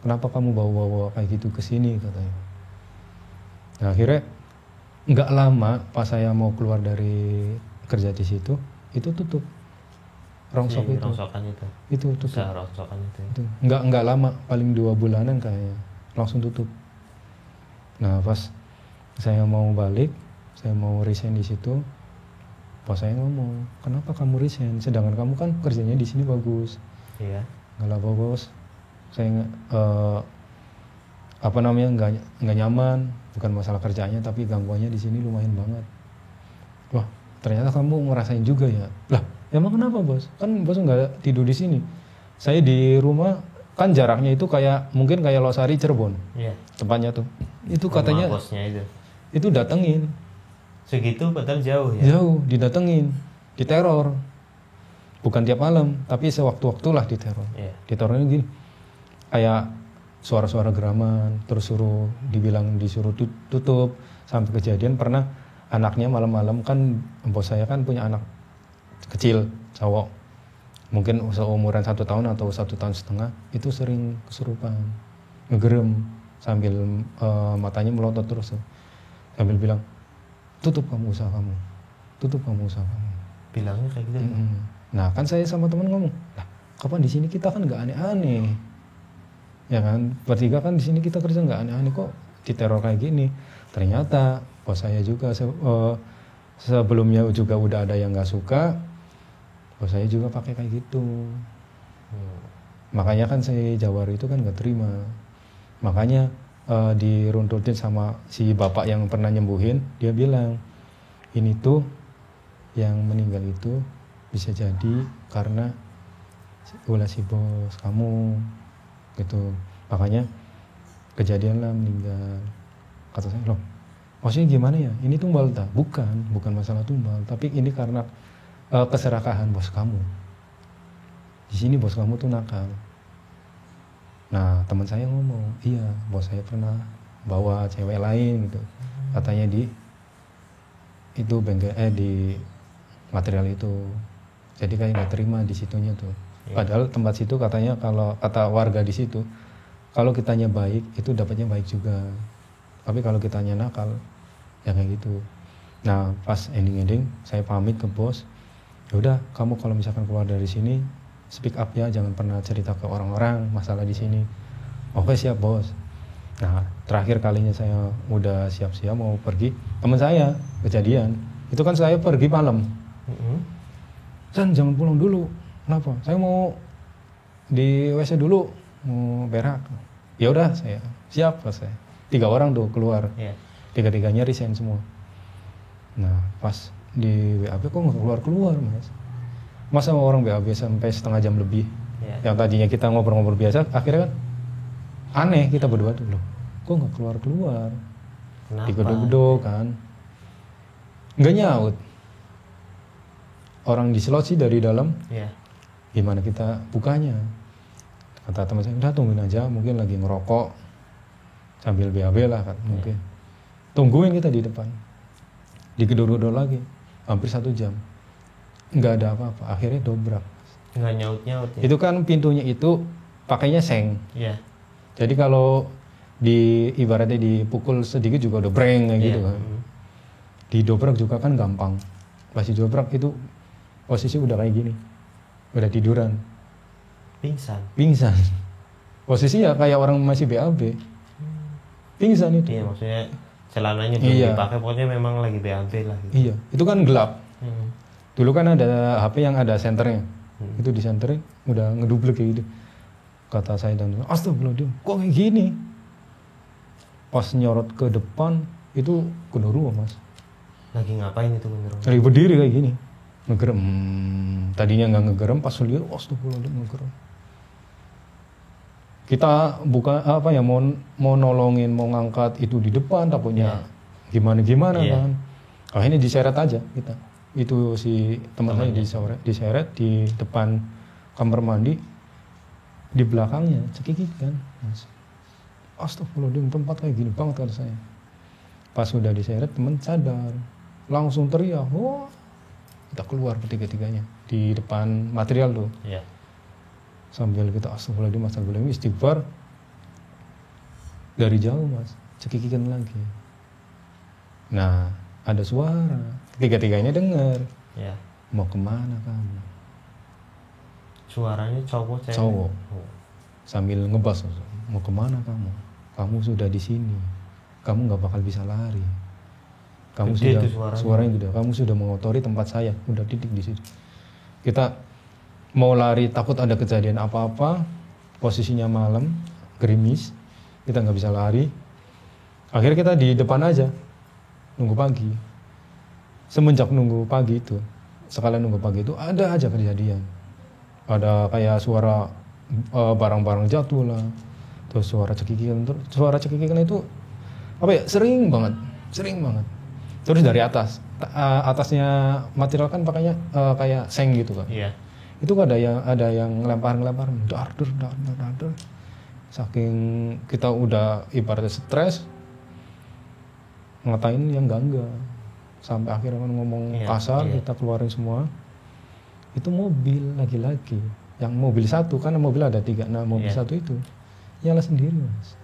Kenapa kamu bawa kayak gitu ke sini katanya. Nah, akhirnya nggak lama pas saya mau keluar dari kerja di situ, itu tutup. Rongsokan itu. Itu tutup. Rongsokan itu. Nggak lama, paling 2 bulanan kayaknya langsung tutup. Nah, pas saya mau balik, saya mau resign di situ, bos saya ngomong, kenapa kamu resign? Sedangkan kamu kan kerjanya di sini bagus. Iya. Nggak lah bos, saya nggak nyaman, bukan masalah kerjanya, tapi gangguannya di sini lumayan banget. Wah, ternyata kamu ngerasain juga ya. Lah, emang kenapa bos? Kan bos nggak tidur di sini. Saya di rumah kan jaraknya itu mungkin kayak Losari Cirebon. Iya. Tempatnya tuh. Itu Rumah katanya. Bosnya itu datengin. Segitu padahal jauh ya? Jauh, didatengin, diteror. Bukan tiap malam, tapi sewaktu-waktu lah diteror. Yeah. Diterornya gini, kayak suara-suara geraman, terus disuruh tutup. Sampai kejadian pernah anaknya malam-malam, kan bos saya kan punya anak kecil, cowok. Mungkin seumuran 1 tahun atau 1,5 tahun, itu sering kesurupan. Ngegerem, sambil matanya melotot terus. Sambil bilang, tutup kamu usaha kamu. Bilangnya kayak gitu. Nah, kan saya sama teman ngomong, lah kapan di sini kita kan nggak aneh-aneh, ya kan? Bertiga kan di sini kita kerja nggak aneh-aneh, kok diteror kayak gini. Ternyata bos saya juga sebelumnya juga udah ada yang nggak suka, bos saya juga pakai kayak gitu. Makanya kan saya jawara itu kan nggak terima. Makanya diruntutin sama si bapak yang pernah nyembuhin, dia bilang ini tuh yang meninggal itu bisa jadi karena ulah si bos kamu gitu. Makanya kejadian lah meninggal. Kata saya, loh Maksudnya gimana ya? Ini tumbal tak? Bukan masalah tumbal, tapi ini karena keserakahan bos kamu. Di sini bos kamu tuh nakal. Nah teman saya ngomong, iya bos saya pernah bawa cewek lain gitu, katanya di itu bengkel di material itu. Jadi kayak nggak terima di situnya tuh. Padahal tempat situ katanya kalau kata warga di situ, kalau kitanya baik itu dapatnya baik juga. Tapi kalau kitanya nakal, ya kayak gitu. Nah pas ending saya pamit ke bos. Yaudah kamu kalau misalkan keluar dari sini speak up ya, jangan pernah cerita ke orang-orang masalah di sini. Oke siap bos. Nah terakhir kalinya saya udah siap-siap mau pergi, teman saya kejadian. Itu kan saya pergi malam. San jangan pulang dulu. Kenapa? Saya mau di WC dulu, mau berak. Ya udah saya siap bos saya. 3 orang tuh keluar. Tiga-tiganya resign semua. Nah pas di BAB kok nggak keluar mas. Masa orang BAB sampai setengah jam lebih. Yang tadinya kita ngobrol-ngobrol biasa, akhirnya kan aneh kita berdua tuh loh. Kok nggak keluar? Digedor-gedor kan. Nggak nyaut. Orang diselot sih dari dalam. Gimana kita bukanya? Kata teman saya, udah tungguin aja, mungkin lagi ngerokok sambil BAB lah kan mungkin. Tungguin kita di depan. Digedor-gedor lagi. Hampir 1 jam. Nggak ada apa-apa, akhirnya dobrak. Nggak nyaut-nyaut ya? Itu kan pintunya itu pakainya seng. Jadi kalau ibaratnya dipukul sedikit juga udah breng kayak gitu kan. Didobrak juga kan gampang. Pas didobrak itu posisi udah kayak gini. Udah tiduran. Pingsan. Posisi ya kayak orang masih BAB. Pingsan itu. Iya maksudnya celananya belum dipakai, pokoknya memang lagi BAB lah gitu. Iya, itu kan gelap. Dulu kan ada HP yang ada senternya. Itu di senternya udah ngedublek kayak gitu. Kata saya dan astagfirullahaladzim, kok kayak gini? Pas nyorot ke depan itu genderuwo mas. Lagi ngapain itu genderuwo? Lagi berdiri kayak gini, ngegerem. Tadinya nggak ngegerem, pas lihat astagfirullahaladzim ngegerem. Kita buka apa ya, mau nolongin, mau ngangkat itu di depan, takutnya gimana kan. Akhirnya diseret aja kita. Itu si teman saya diseret di depan kamar mandi, di belakangnya cekikik kan mas. Astagfirullahaladzim, tempat kayak gini banget kata saya. Pas sudah diseret teman sadar, langsung teriak, wah kita keluar bertiga-tiganya di depan material tuh. Sambil kita astagfirullahaladzim istighfar. Dari jauh mas, cekikikan lagi. Nah ada suara, tiga-tiganya dengar. Mau kemana kamu? Suaranya cowok cewek? Cowok. Sambil ngebas, mau kemana kamu? Kamu sudah di sini, kamu nggak bakal bisa lari. Kamu gede sudah suaranya gede. Kamu sudah mengotori tempat saya, udah titik di situ. Kita mau lari takut ada kejadian apa-apa, posisinya malam, gerimis, kita nggak bisa lari. Akhirnya kita di depan aja, nunggu pagi. Semenjak nunggu pagi itu, sekalian nunggu pagi itu ada aja kejadian. Ada kayak suara barang-barang jatuh lah, terus suara cekikikan. Suara cekikikan itu apa ya? Sering banget. Terus dari atasnya material kan pakainya kayak seng gitu kan. Itu ada yang ngelempar, dar. Saking kita udah ibaratnya stres, ngatain yang enggak. Sampai akhirnya kan ngomong kasar, kita keluarin semua. Itu mobil lagi-lagi. Yang mobil satu, karena mobil ada 3. Nah mobil satu itu nyala sendiri mas.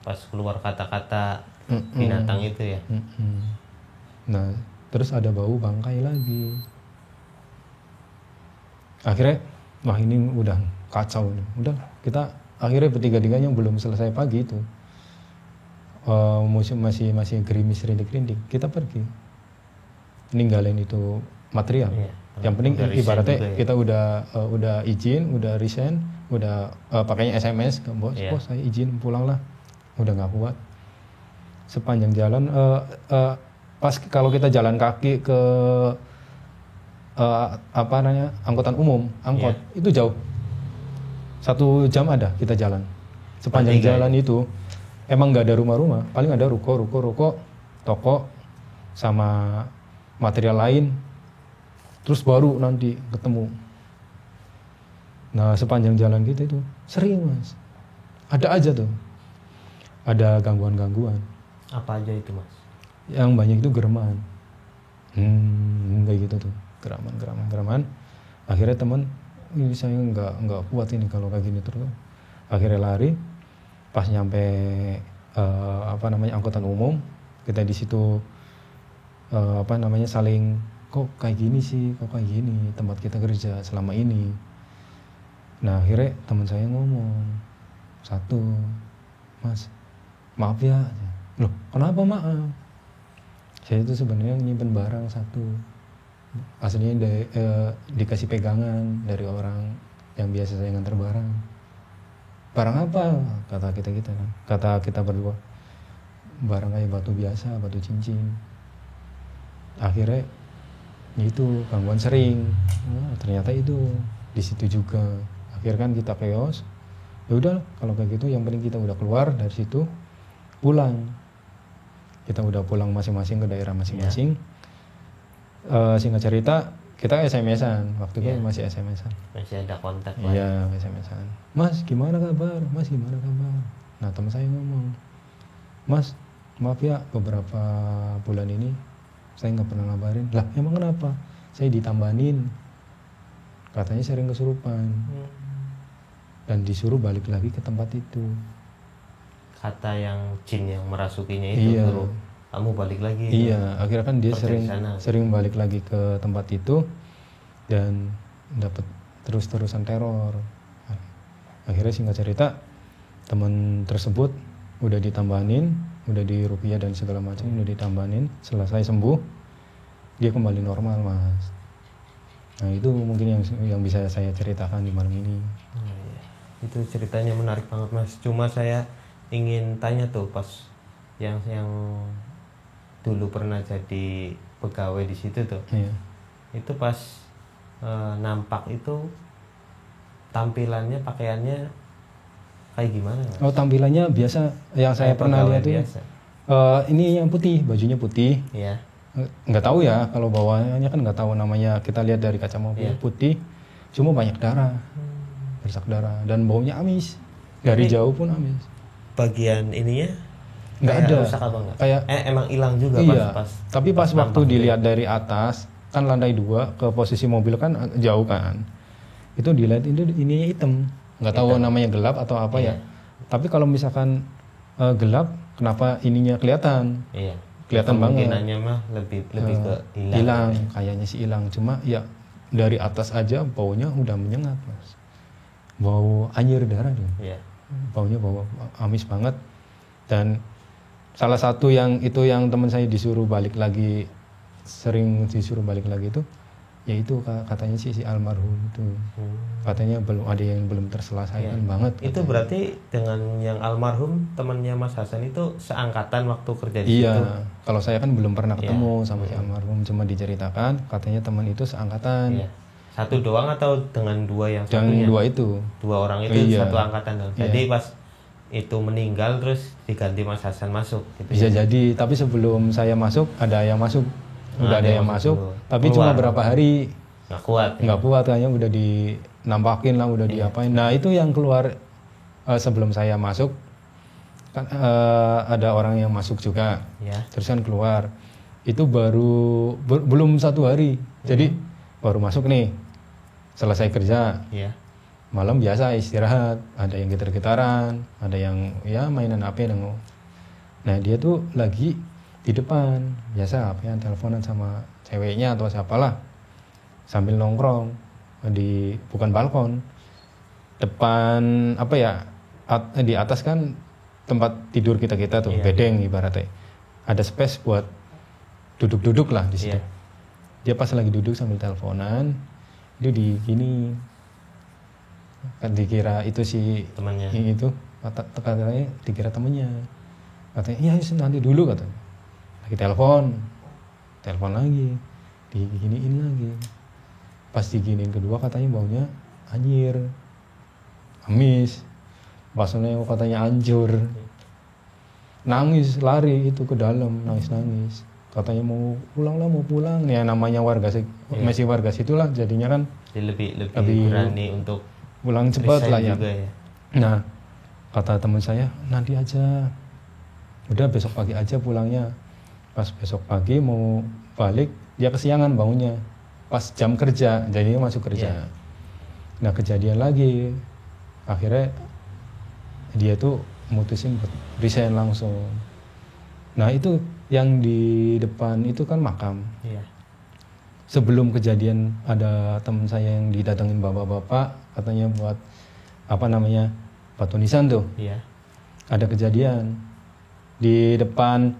Pas keluar kata-kata binatang itu ya. Nah terus ada bau bangkai lagi. Akhirnya wah ini udah kacau nih. Udah kita akhirnya bertiga-tiganya belum selesai pagi itu. Masih gerimis rindik-rindik. Kita pergi ninggalin itu material. Yang penting ibaratnya kita udah izin, udah resign, udah pakainya SMS ke bos. Bos saya izin pulang lah. Udah nggak kuat. Sepanjang jalan pas kalau kita jalan kaki ke angkutan umum, angkot itu jauh. 1 jam ada kita jalan. Sepanjang jalan itu emang nggak ada rumah-rumah, paling ada ruko toko sama material lain, terus baru nanti ketemu. Nah sepanjang jalan gitu itu sering Mas, ada aja tuh, ada gangguan-gangguan. Apa aja itu Mas? Yang banyak itu gereman, kayak gitu tuh, geraman. Akhirnya teman, ini saya nggak kuat ini kalau kayak gini terus. Akhirnya lari, pas nyampe angkutan umum, kita di situ saling, kok kayak gini sih, kok kayak gini tempat kita kerja selama ini. Nah akhirnya teman saya ngomong satu, Mas maaf ya. Loh kenapa maaf? Saya itu sebenarnya nyimpen barang satu, aslinya dikasih pegangan dari orang yang biasa saya nganter barang. Barang apa? Kata kita kan, kata kita berdua, barang kayak batu biasa, batu cincin. Akhirnya itu gangguan sering. Nah, ternyata itu di situ juga. Akhirnya kan kita chaos. Ya udah kalau kayak gitu yang penting kita udah keluar dari situ, pulang. Kita udah pulang masing-masing ke daerah masing-masing. Singkat cerita kita SMS-an, waktu itu masih SMS-an. Masih ada kontak lah. Iya, SMS-an. Mas gimana kabar? Mas gimana kabar? Nah teman saya ngomong, Mas maaf ya beberapa bulan ini saya nggak pernah ngabarin. Lah emang kenapa? Saya ditambahin, katanya sering kesurupan. Dan disuruh balik lagi ke tempat itu. Kata yang jin yang merasukinya itu suruh kamu balik lagi. Iya, akhirnya kan dia sering balik lagi ke tempat itu dan dapat terus-terusan teror. Akhirnya singkat cerita teman tersebut udah ditambahin, udah diruqyah dan segala macam, udah ditambahin. Selesai sembuh, dia kembali normal Mas. Nah itu mungkin yang bisa saya ceritakan di malam ini. Itu ceritanya menarik banget Mas. Cuma saya ingin tanya tuh pas yang dulu pernah jadi pegawai di situ tuh. Iya. Itu pas nampak itu tampilannya, pakaiannya kayak gimana Mas? Oh tampilannya biasa yang saya pernah lihat itu. Ini yang putih, bajunya putih. Iya. Nggak tahu ya kalau bawaannya kan nggak tahu namanya, kita lihat dari kaca mobil putih, cuma banyak darah, bersak darah dan baunya amis, dari jauh pun amis. Bagian ininya nggak ada, rusak apa enggak? Kayak emang hilang juga pas tapi pas waktu dilihat dari atas kan lantai 2 ke posisi mobil kan jauh kan, itu dilihat itu ininya hitam, nggak tahu namanya gelap atau apa ya. Tapi kalau misalkan gelap kenapa ininya kelihatan? Iya. Kelihatan banget. Kemungkinannya mah lebih ke hilang, kayaknya sih hilang. Cuma ya dari atas aja baunya udah menyengat Mas. Bau anjir darah tuh. Iya. Baunya bau amis banget. Dan salah satu yang teman saya disuruh balik lagi, sering disuruh balik lagi itu, yaitu katanya si almarhum itu. Katanya ada yang belum terselesaikan banget. Itu berarti dengan yang almarhum temannya Mas Hasan itu seangkatan waktu kerja di situ? Iya, kalau saya kan belum pernah ketemu sama si almarhum, cuma diceritakan katanya teman itu seangkatan. Iya. Satu doang atau dengan dua yang satunya? Yang dua itu. Dua orang itu satu angkatan dong. Jadi pas itu meninggal terus diganti Mas Hasan masuk gitu. Bisa jadi, tapi sebelum saya masuk ada yang masuk. Udah ada yang masuk, tapi keluar. Cuma berapa hari nggak kuat kayaknya, udah dinampakin lah, udah diapain. Nah itu yang keluar sebelum saya masuk kan ada orang yang masuk juga, terus kan keluar itu baru belum 1 hari, jadi baru masuk nih, selesai kerja, malam biasa istirahat, ada yang gitar-gitaran, ada yang mainan HP. Nah dia tuh lagi di depan, biasa HP-an teleponan sama ceweknya atau siapalah, sambil nongkrong di bukan balkon, depan di atas kan tempat tidur kita tuh, bedeng ibaratnya, ada space buat duduk-duduk lah di situ. Dia pas lagi duduk sambil teleponan, dia di gini, kan dikira itu si temannya, itu katanya dikira temannya, katanya nanti dulu katanya. Lagi telepon lagi, diginiin lagi. Pas diginiin kedua katanya baunya anjir, amis, baksonya katanya hancur. nangis lari itu ke dalam nangis katanya mau pulang ya namanya warga masih warga situlah jadinya kan jadi lebih berani untuk pulang cepat lah ya. Juga ya. Nah kata teman saya nanti aja udah besok pagi aja pulangnya. Pas besok pagi mau balik dia kesiangan bangunnya pas jam kerja jadinya masuk kerja. Nah kejadian lagi akhirnya dia tuh mutusin buat resign langsung. Nah itu yang di depan itu kan makam. Sebelum kejadian ada teman saya yang didatengin bapak-bapak katanya buat batu nisan tuh. Ada kejadian di depan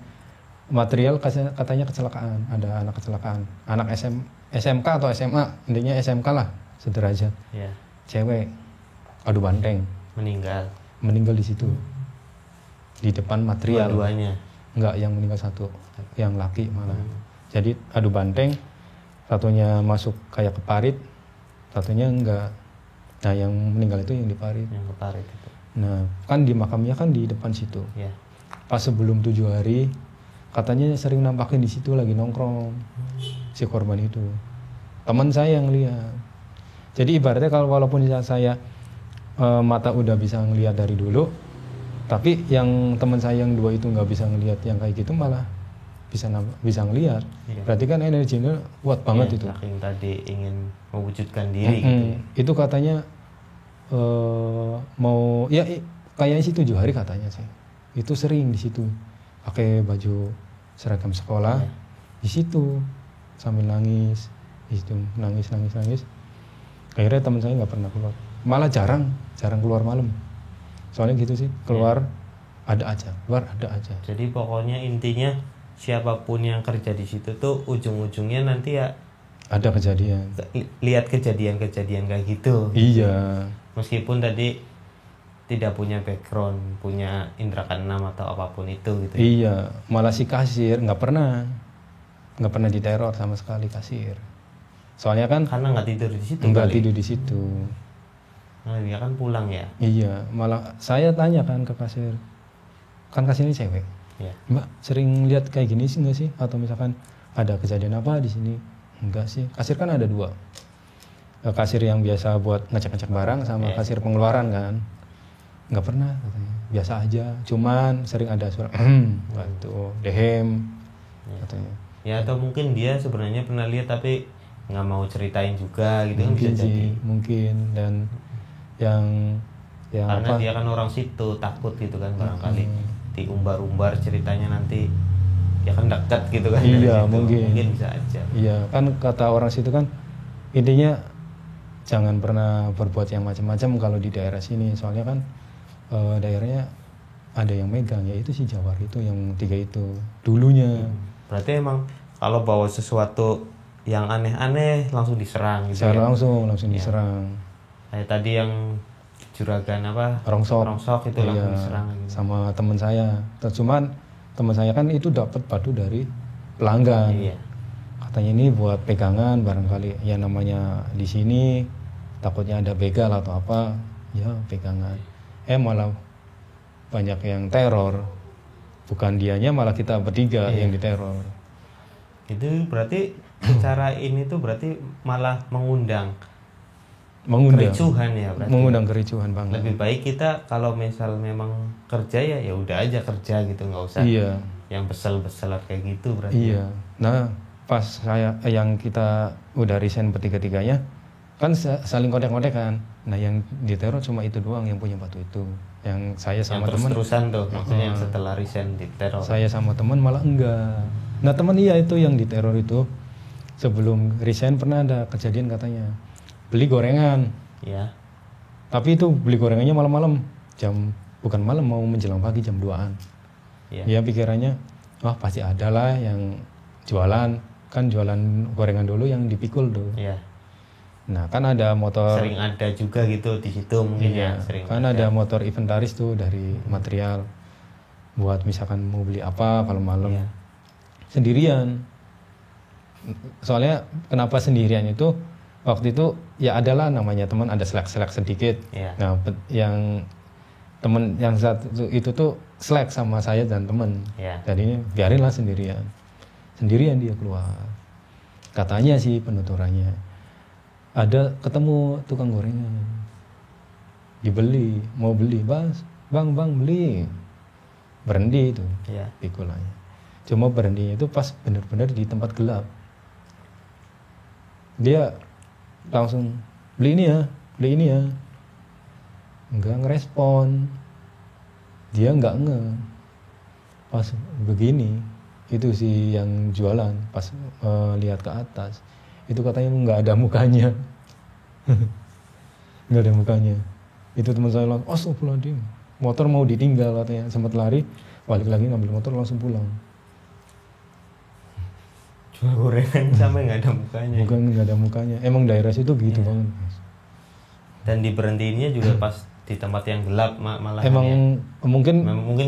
material katanya kecelakaan, ada anak kecelakaan, anak SMK atau SMA, intinya SMK lah sederajat. Cewek adu banteng meninggal di situ di depan material. Dua-duanya enggak, yang meninggal satu, yang laki malah. Jadi adu banteng, satunya masuk kayak ke parit, satunya enggak. Nah yang meninggal itu yang di parit. Yang ke parit itu. Nah kan di makamnya kan di depan situ. Pas sebelum 7 hari katanya sering nampakin di situ lagi nongkrong si korban itu. Teman saya yang lihat. Jadi ibaratnya kalau walaupun saya mata udah bisa ngelihat dari dulu, tapi yang teman saya yang dua itu nggak bisa ngelihat yang kayak gitu malah bisa ngelihat. Berarti kan energinya kuat banget itu. Saking tadi ingin mewujudkan diri gitu. Itu katanya mau ya kayaknya sih 7 hari katanya sih. Itu sering di situ pakai baju seragam sekolah di situ sambil nangis di situ nangis. Akhirnya teman saya nggak pernah keluar, malah jarang keluar malam. Soalnya gitu sih, keluar ada aja. Jadi pokoknya intinya siapapun yang kerja di situ tuh ujung-ujungnya nanti ya ada kejadian. Lihat kejadian kayak gitu. Iya. Meskipun tadi tidak punya background, punya indera keenam atau apapun itu gitu. Iya, malah si kasir nggak pernah diteror sama sekali kasir. Soalnya kan karena nggak tidur di situ. Nggak tidur di situ. Nah, dia kan pulang ya. Iya, malah saya tanya kan ke kasir. Kan kasirnya cewek. Mbak, sering lihat kayak gini sih nggak sih? Atau misalkan ada kejadian apa di sini? Enggak sih. Kasir kan ada 2. Kasir yang biasa buat ngecek-ngecek barang sama kasir pengeluaran kan. Nggak pernah katanya. Biasa aja. Cuman sering ada suara gitu, dehem katanya. Ya atau mungkin dia sebenarnya pernah lihat tapi nggak mau ceritain juga gitu. Mungkin kan bisa jadi. Mungkin dan yang karena dia kan orang situ takut gitu kan barangkali diumbar-umbar ceritanya nanti ya kan dekat gitu kan. Iya mungkin bisa aja. Iya kan kata orang situ kan intinya jangan pernah berbuat yang macam-macam kalau di daerah sini, soalnya kan daerahnya ada yang megang, yaitu si Jawar itu yang 3 itu dulunya. Berarti emang kalau bawa sesuatu yang aneh-aneh langsung diserang gitu. Langsung diserang. Kayak tadi yang juragan rongsok itu langsung diserang gitu. Sama teman saya. Cuman teman saya kan itu dapat batu dari pelanggan. Katanya ini buat pegangan barangkali ya, namanya di sini takutnya ada begal atau apa ya, pegangan. Malah banyak yang teror, bukan dianya, malah kita bertiga yang diteror. Itu berarti cara ini tuh berarti malah mengundang kericuhan ya berarti. Mengundang kericuhan banget. Lebih baik kita kalau misal memang kerja ya udah aja kerja gitu, nggak usah yang besel-besel kayak gitu berarti. Iya. Nah pas yang kita udah resign bertiga-tiganya kan saling kontak-kontak kan. Nah yang diteror cuma itu doang yang punya batu itu. Yang saya sama teman terusan tuh maksudnya yang setelah resign diteror. Saya sama teman malah enggak. Nah teman itu yang diteror itu sebelum resign pernah ada kejadian katanya beli gorengan. Tapi itu beli gorengannya malam-malam, bukan malam, mau menjelang pagi jam 2-an. Dia pikirannya wah pasti ada lah yang jualan, kan jualan gorengan dulu yang dipikul tuh. Nah kan ada motor, sering ada juga gitu di situ mungkin sering kan ada motor inventaris tuh dari material buat misalkan mau beli apa kalau malam. Sendirian. Soalnya kenapa sendirian itu waktu itu ya adalah namanya teman ada selek-selek sedikit. Nah yang temen yang satu itu tuh slack sama saya dan temen. Ya. Dan ini biarinlah sendirian dia keluar. Katanya sih penuturannya ada ketemu tukang gorengan, mau beli, bang beli, berhenti itu Ya. pikulanya. Cuma berhentinya itu pas benar-benar di tempat gelap. Dia langsung beli ini ya, nggak ngerespon, dia nggak pas begini itu si yang jualan pas lihat ke atas itu katanya nggak ada mukanya. Nggak ada mukanya. Itu teman saya langsung astagfirullahaladzim, motor mau ditinggal katanya, sempat lari balik lagi ngambil motor langsung pulang. Jual gorengan sampai nggak ada mukanya. Bukan nggak ada mukanya, emang daerah situ gitu banget. Dan diberhentiinnya juga pas di tempat yang gelap malah. Emang mungkin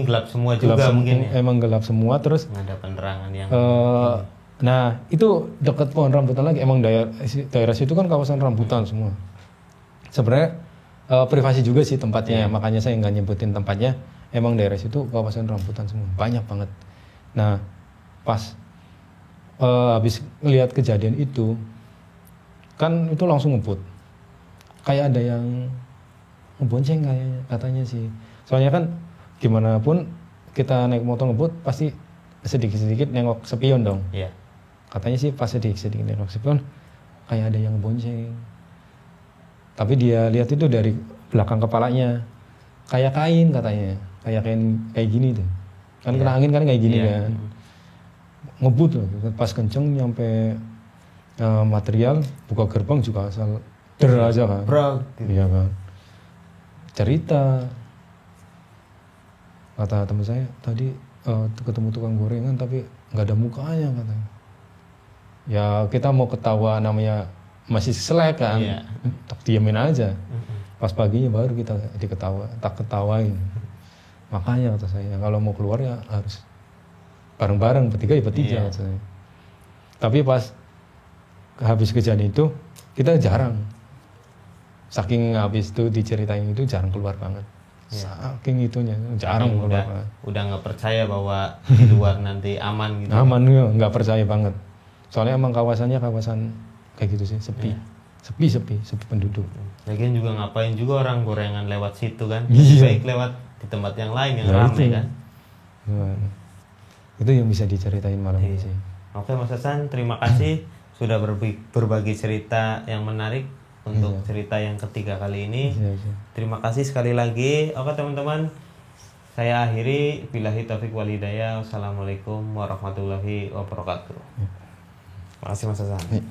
gelap semua juga mungkin ya. Emang gelap semua, terus nggak ada penerangan yang nah itu dekat pohon rambutan lagi. Emang daerah situ kan kawasan rambutan semua. Sebenarnya privasi juga sih tempatnya, makanya saya nggak nyebutin tempatnya. Emang daerah situ kawasan rambutan semua, banyak banget. Nah pas habis ngelihat kejadian itu kan itu langsung ngebut, kayak ada yang ngebonceng kayaknya, katanya sih. Soalnya kan gimana pun kita naik motor ngebut pasti sedikit-sedikit nengok spion dong. Iya. Katanya sih pas sedikit-sedikit nengok spion kayak ada yang ngebonceng. Tapi dia lihat itu dari belakang kepalanya kayak kain katanya, kayak kain gini tuh. Kan kena angin kan kayak gini kan. Ngebut loh, pas kenceng nyampe material, buka gerbang juga asal aja kan. Iya kan. Cerita kata teman saya tadi ketemu tukang gorengan tapi nggak ada mukanya katanya. Ya kita mau ketawa, namanya masih selek kan, tak diamin aja. Pas paginya baru kita ketawain. Makanya kata saya kalau mau keluar ya harus bareng-bareng, bertiga ya bertiga kata saya. Tapi pas habis kejadian itu kita jarang. Saking habis itu diceritain itu jarang keluar banget. Saking itunya jarang keluar banget. Udah nggak percaya bahwa di luar nanti aman gitu. Aman ya, nggak percaya banget. Soalnya emang kawasannya kawasan kayak gitu sih, sepi. Sepi penduduk. Lagian juga ngapain juga orang gorengan lewat situ kan? Iya. Baik lewat di tempat yang lain yang ramai kan. Itu yang bisa diceritain malam ini sih. Oke Mas Hasan, terima kasih sudah berbagi cerita yang menarik untuk cerita yang ketiga kali ini. Terima kasih sekali lagi. Oke teman-teman, saya akhiri. Billahi taufiq wal hidayah. Wassalamualaikum warahmatullahi wabarakatuh. Terima kasih Mas Hasan.